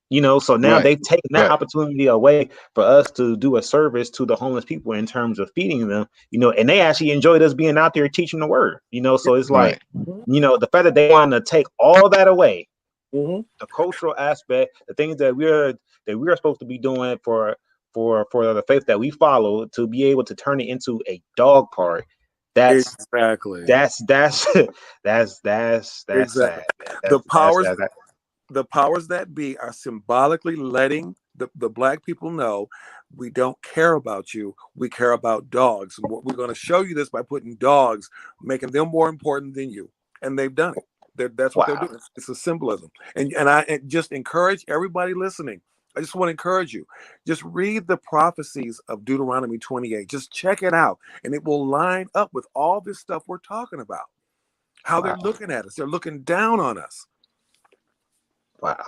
You know, so now they've taken that opportunity away for us to do a service to the homeless people in terms of feeding them, you know, and they actually enjoyed us being out there teaching the word, you know. So it's like, you know, the fact that they want to take all that away, the cultural aspect, the things that we're supposed to be doing for the faith that we follow, to be able to turn it into a dog park. That's exactly that's sad. The powers that be are symbolically letting the black people know we don't care about you. We care about dogs. And we're going to show you this by putting dogs, making them more important than you. And they've done it. That's what they're doing. It's a symbolism. And I just encourage everybody listening. I just want to encourage you. Just read the prophecies of Deuteronomy 28. Just check it out. And it will line up with all this stuff we're talking about. How they're looking at us. They're looking down on us. Wow.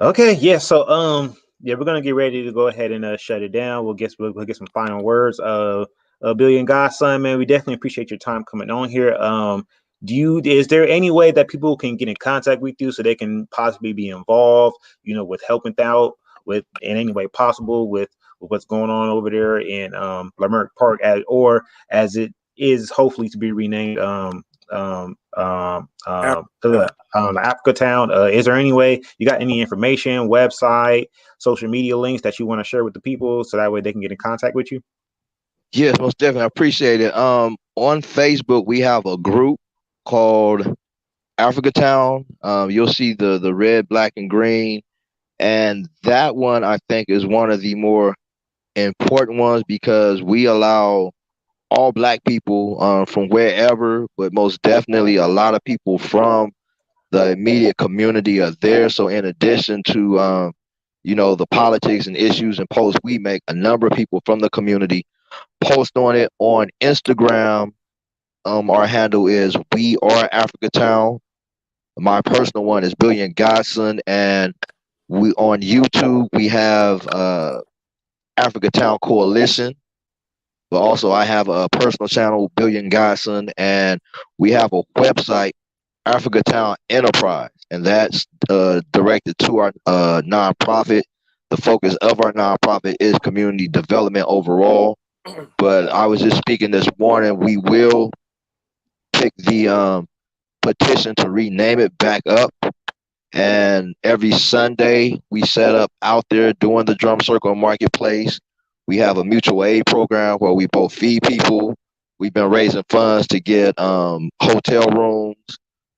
Okay, yeah. So yeah, we're gonna get ready to go ahead and shut it down. We'll get some final words. Billy and GODSun, man, we definitely appreciate your time coming on here. Is there any way that people can get in contact with you so they can possibly be involved, you know, with helping out with in any way possible with what's going on over there in Lamert Park, or as it is hopefully to be renamed Africa. Africa Town. Is there any way you got any information, website, social media links that you want to share with the people so that way they can get in contact with you? Yes, most definitely. I appreciate it. On Facebook, we have a group called Africa Town. You'll see the red, black, and green. And that one, I think, is one of the more important ones because we allow all Black people from wherever, but most definitely a lot of people from the immediate community are there. So in addition to, the politics and issues and posts we make, a number of people from the community post on it on Instagram. Our handle is We Are Africa Town. My personal one is GODSun, and we on YouTube we have Africa Town Coalition. But also I have a personal channel, GODSun, and we have a website, Africa Town Enterprise, and that's directed to our nonprofit. The focus of our nonprofit is community development overall. But I was just speaking this morning. We will pick the petition to rename it back up. And every Sunday, we set up out there doing the Drum Circle Marketplace. We have a mutual aid program where we both feed people. We've been raising funds to get hotel rooms.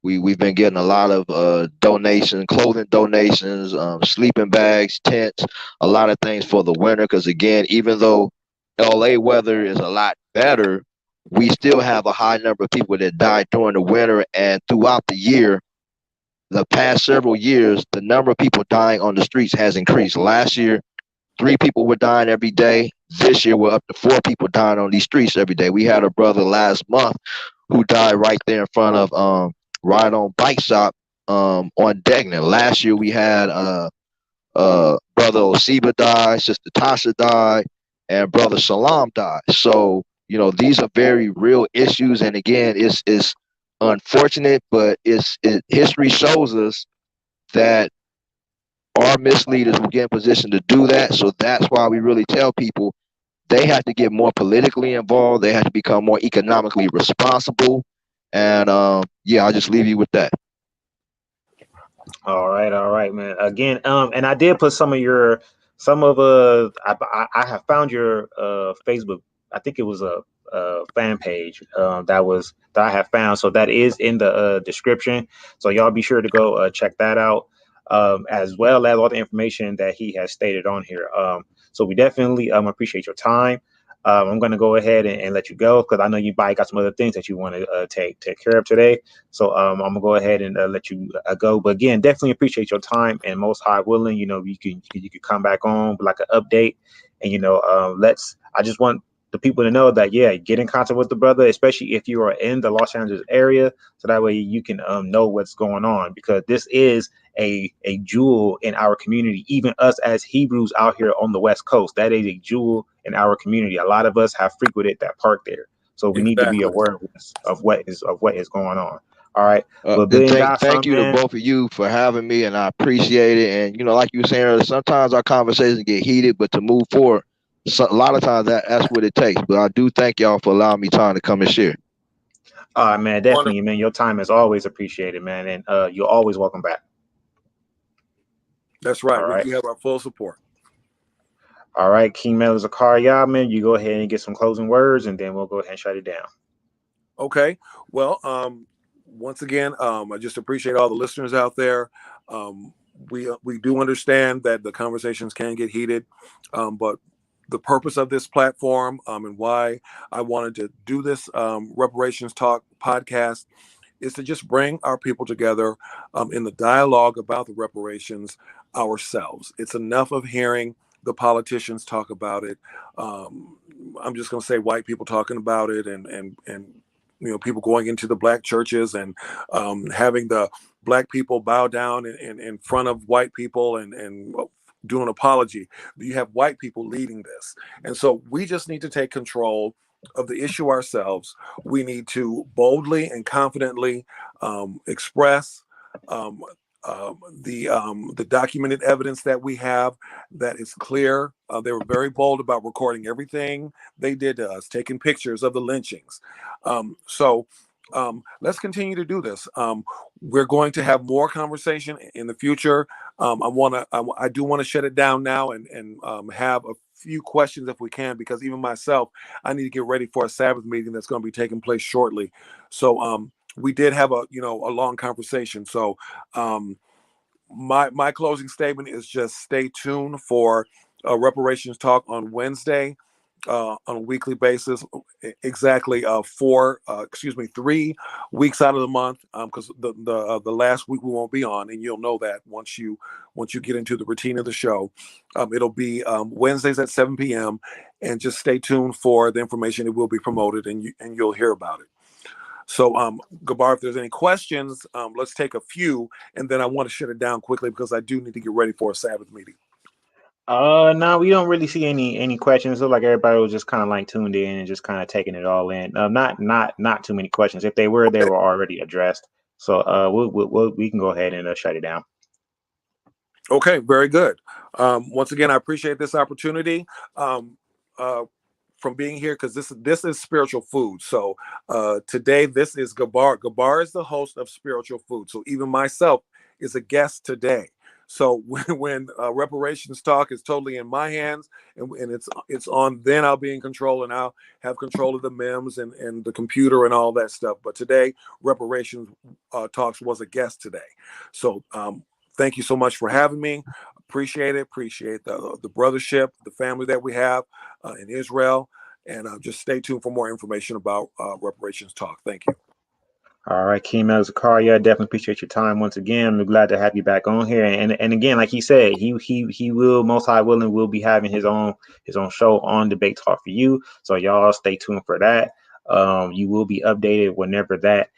We've been getting a lot of donations, clothing donations, sleeping bags, tents, a lot of things for the winter. Because again, even though LA weather is a lot better, we still have a high number of people that die during the winter. And throughout the year, the past several years, the number of people dying on the streets has increased. Last year, 3 people were dying every day. This year, we're up to 4 people dying on these streets every day. We had a brother last month who died right there in front of Ride On Bike Shop on Degnan. Last year, we had brother Osiba died, sister Tasha died, and brother Shalom died. So, these are very real issues. And again, it's unfortunate, but history shows us that our misleaders will get in position to do that. So that's why we really tell people they have to get more politically involved. They have to become more economically responsible. And I'll just leave you with that. All right, man. Again, and I did put I have found your Facebook. I think it was a fan page that I have found. So that is in the description. So y'all be sure to go check that out, as well as all the information that he has stated on here. So we definitely appreciate your time. I'm going to go ahead and let you go because I know you probably got some other things that you want to take care of today. So I'm going to go ahead and let you go. But again, definitely appreciate your time, and most high willing, you can come back on with like an update, and I just want the people to know that, get in contact with the brother, especially if you are in the Los Angeles area, so that way you can know what's going on, because this is a jewel in our community. Even us as Hebrews out here on the West Coast, that is a jewel in our community. A lot of us have frequented that park there, so we need to be aware of what is going on. All right, but thank you to both of you for having me, and I appreciate it. And like you were saying earlier, sometimes our conversations get heated, but to move forward, a lot of times that's what it takes. But I do thank y'all for allowing me time to come and share. Man, definitely, man. Your time is always appreciated, man, and you're always welcome back. That's right. We have our full support. All right, King Melek ZakarYah, man, you go ahead and get some closing words, and then we'll go ahead and shut it down. Okay. Well, once again, I just appreciate all the listeners out there. We do understand that the conversations can get heated, but the purpose of this platform and why I wanted to do this Reparations Talk podcast is to just bring our people together in the dialogue about the reparations ourselves. It's enough of hearing the politicians talk about it. I'm just going to say white people talking about it, and people going into the black churches and having the black people bow down in front of white people and do an apology. You have white people leading this. And so we just need to take control of the issue ourselves. We need to boldly and confidently express the documented evidence that we have that is clear. They were very bold about recording everything they did to us, taking pictures of the lynchings. So let's continue to do this. We're going to have more conversation in the future. I do want to shut it down now and have a few questions if we can, because even myself, I need to get ready for a Sabbath meeting that's going to be taking place shortly. So we did have a long conversation. So my closing statement is just stay tuned for reparations talk on Wednesday on a weekly basis, exactly 3 weeks out of the month, because the last week we won't be on, and you'll know that once you get into the routine of the show. It'll be Wednesdays at 7 p.m. and just stay tuned for the information. It will be promoted, and you'll hear about it. So, Gabbar, if there's any questions, let's take a few, and then I want to shut it down quickly because I do need to get ready for a Sabbath meeting. No, we don't really see any questions. Look like everybody was just kind of like tuned in and just kind of taking it all in. Not too many questions. If they were, they were already addressed. So we can go ahead and shut it down. Okay, very good. Once again, I appreciate this opportunity from being here, because this is spiritual food. So today, this is Gabbar. Gabbar is the host of Spiritual Food. So even myself is a guest today. So when reparations talk is totally in my hands, and it's on, then I'll be in control, and I'll have control of the MEMS and the computer and all that stuff. But today, reparations talks was a guest today. So thank you so much for having me. Appreciate it. Appreciate the brothership, the family that we have in Israel. And just stay tuned for more information about reparations talk. Thank you. All right, Melek ZakarYah, definitely appreciate your time once again. I'm glad to have you back on here. And again, like he said, he will, most high willing, will be having his own show on Debate Talk for you. So y'all stay tuned for that. You will be updated whenever that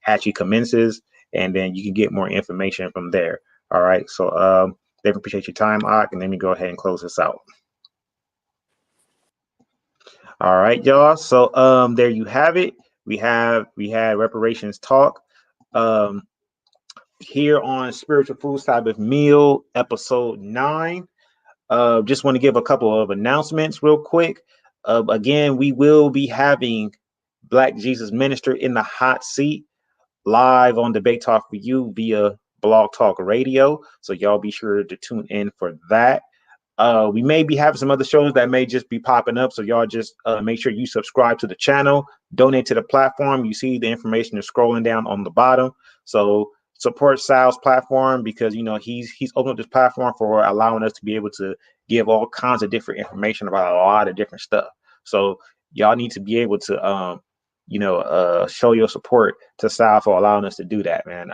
actually commences, and then you can get more information from there. All right. So definitely appreciate your time, Ak, and let me go ahead and close this out. All right, y'all. So there you have it. We had reparations talk here on Spiritual Food Sabbath Meal, Ep.9. Just want to give a couple of announcements real quick. Again, we will be having Black Jesus Minister in the hot seat live on Debate Talk for you via Blog Talk Radio. So y'all be sure to tune in for that. We may be having some other shows that may just be popping up. So y'all just make sure you subscribe to the channel, donate to the platform. You see the information is scrolling down on the bottom. So support Sal's platform, because he's opened up this platform for allowing us to be able to give all kinds of different information about a lot of different stuff. So y'all need to be able to show your support to Sal for allowing us to do that, man.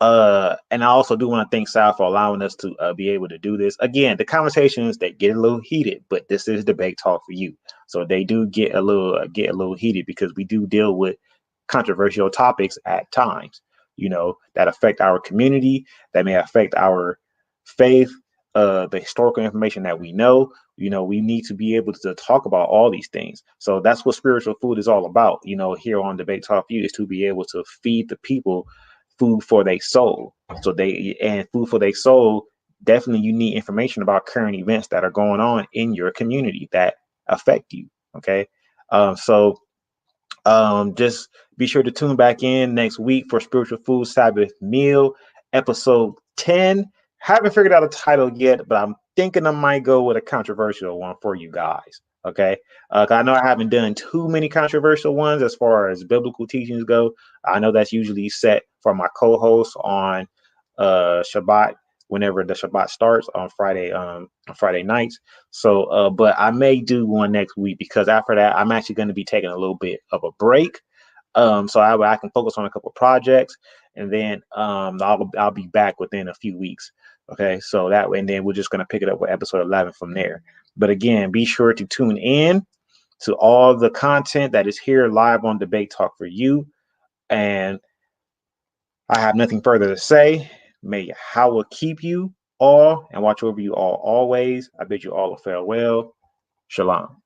And I also do want to thank Sal for allowing us to be able to do this. Again, the conversations, they get a little heated, but this is Debate Talk for you. So they do get a little heated because we do deal with controversial topics at times, that affect our community, that may affect our faith, the historical information that we know. We need to be able to talk about all these things. So that's what spiritual food is all about, here on Debate Talk for you, is to be able to feed the people food for their soul. So food for their soul, definitely you need information about current events that are going on in your community that affect you. Okay. So just be sure to tune back in next week for Spiritual Food Sabbath Meal, episode 10. Haven't figured out a title yet, but I'm thinking I might go with a controversial one for you guys. Okay. 'Cause I know I haven't done too many controversial ones as far as biblical teachings go. I know that's usually set for my co-host on Shabbat, whenever the Shabbat starts on Friday nights. So, but I may do one next week, because after that, I'm actually going to be taking a little bit of a break. So I can focus on a couple of projects, and then I'll be back within a few weeks. Okay, so that way, and then we're just going to pick it up with episode 11 from there. But again, be sure to tune in to all the content that is here live on Debate Talk for you. And I have nothing further to say. May Yahweh keep you all and watch over you all always. I bid you all a farewell. Shalom.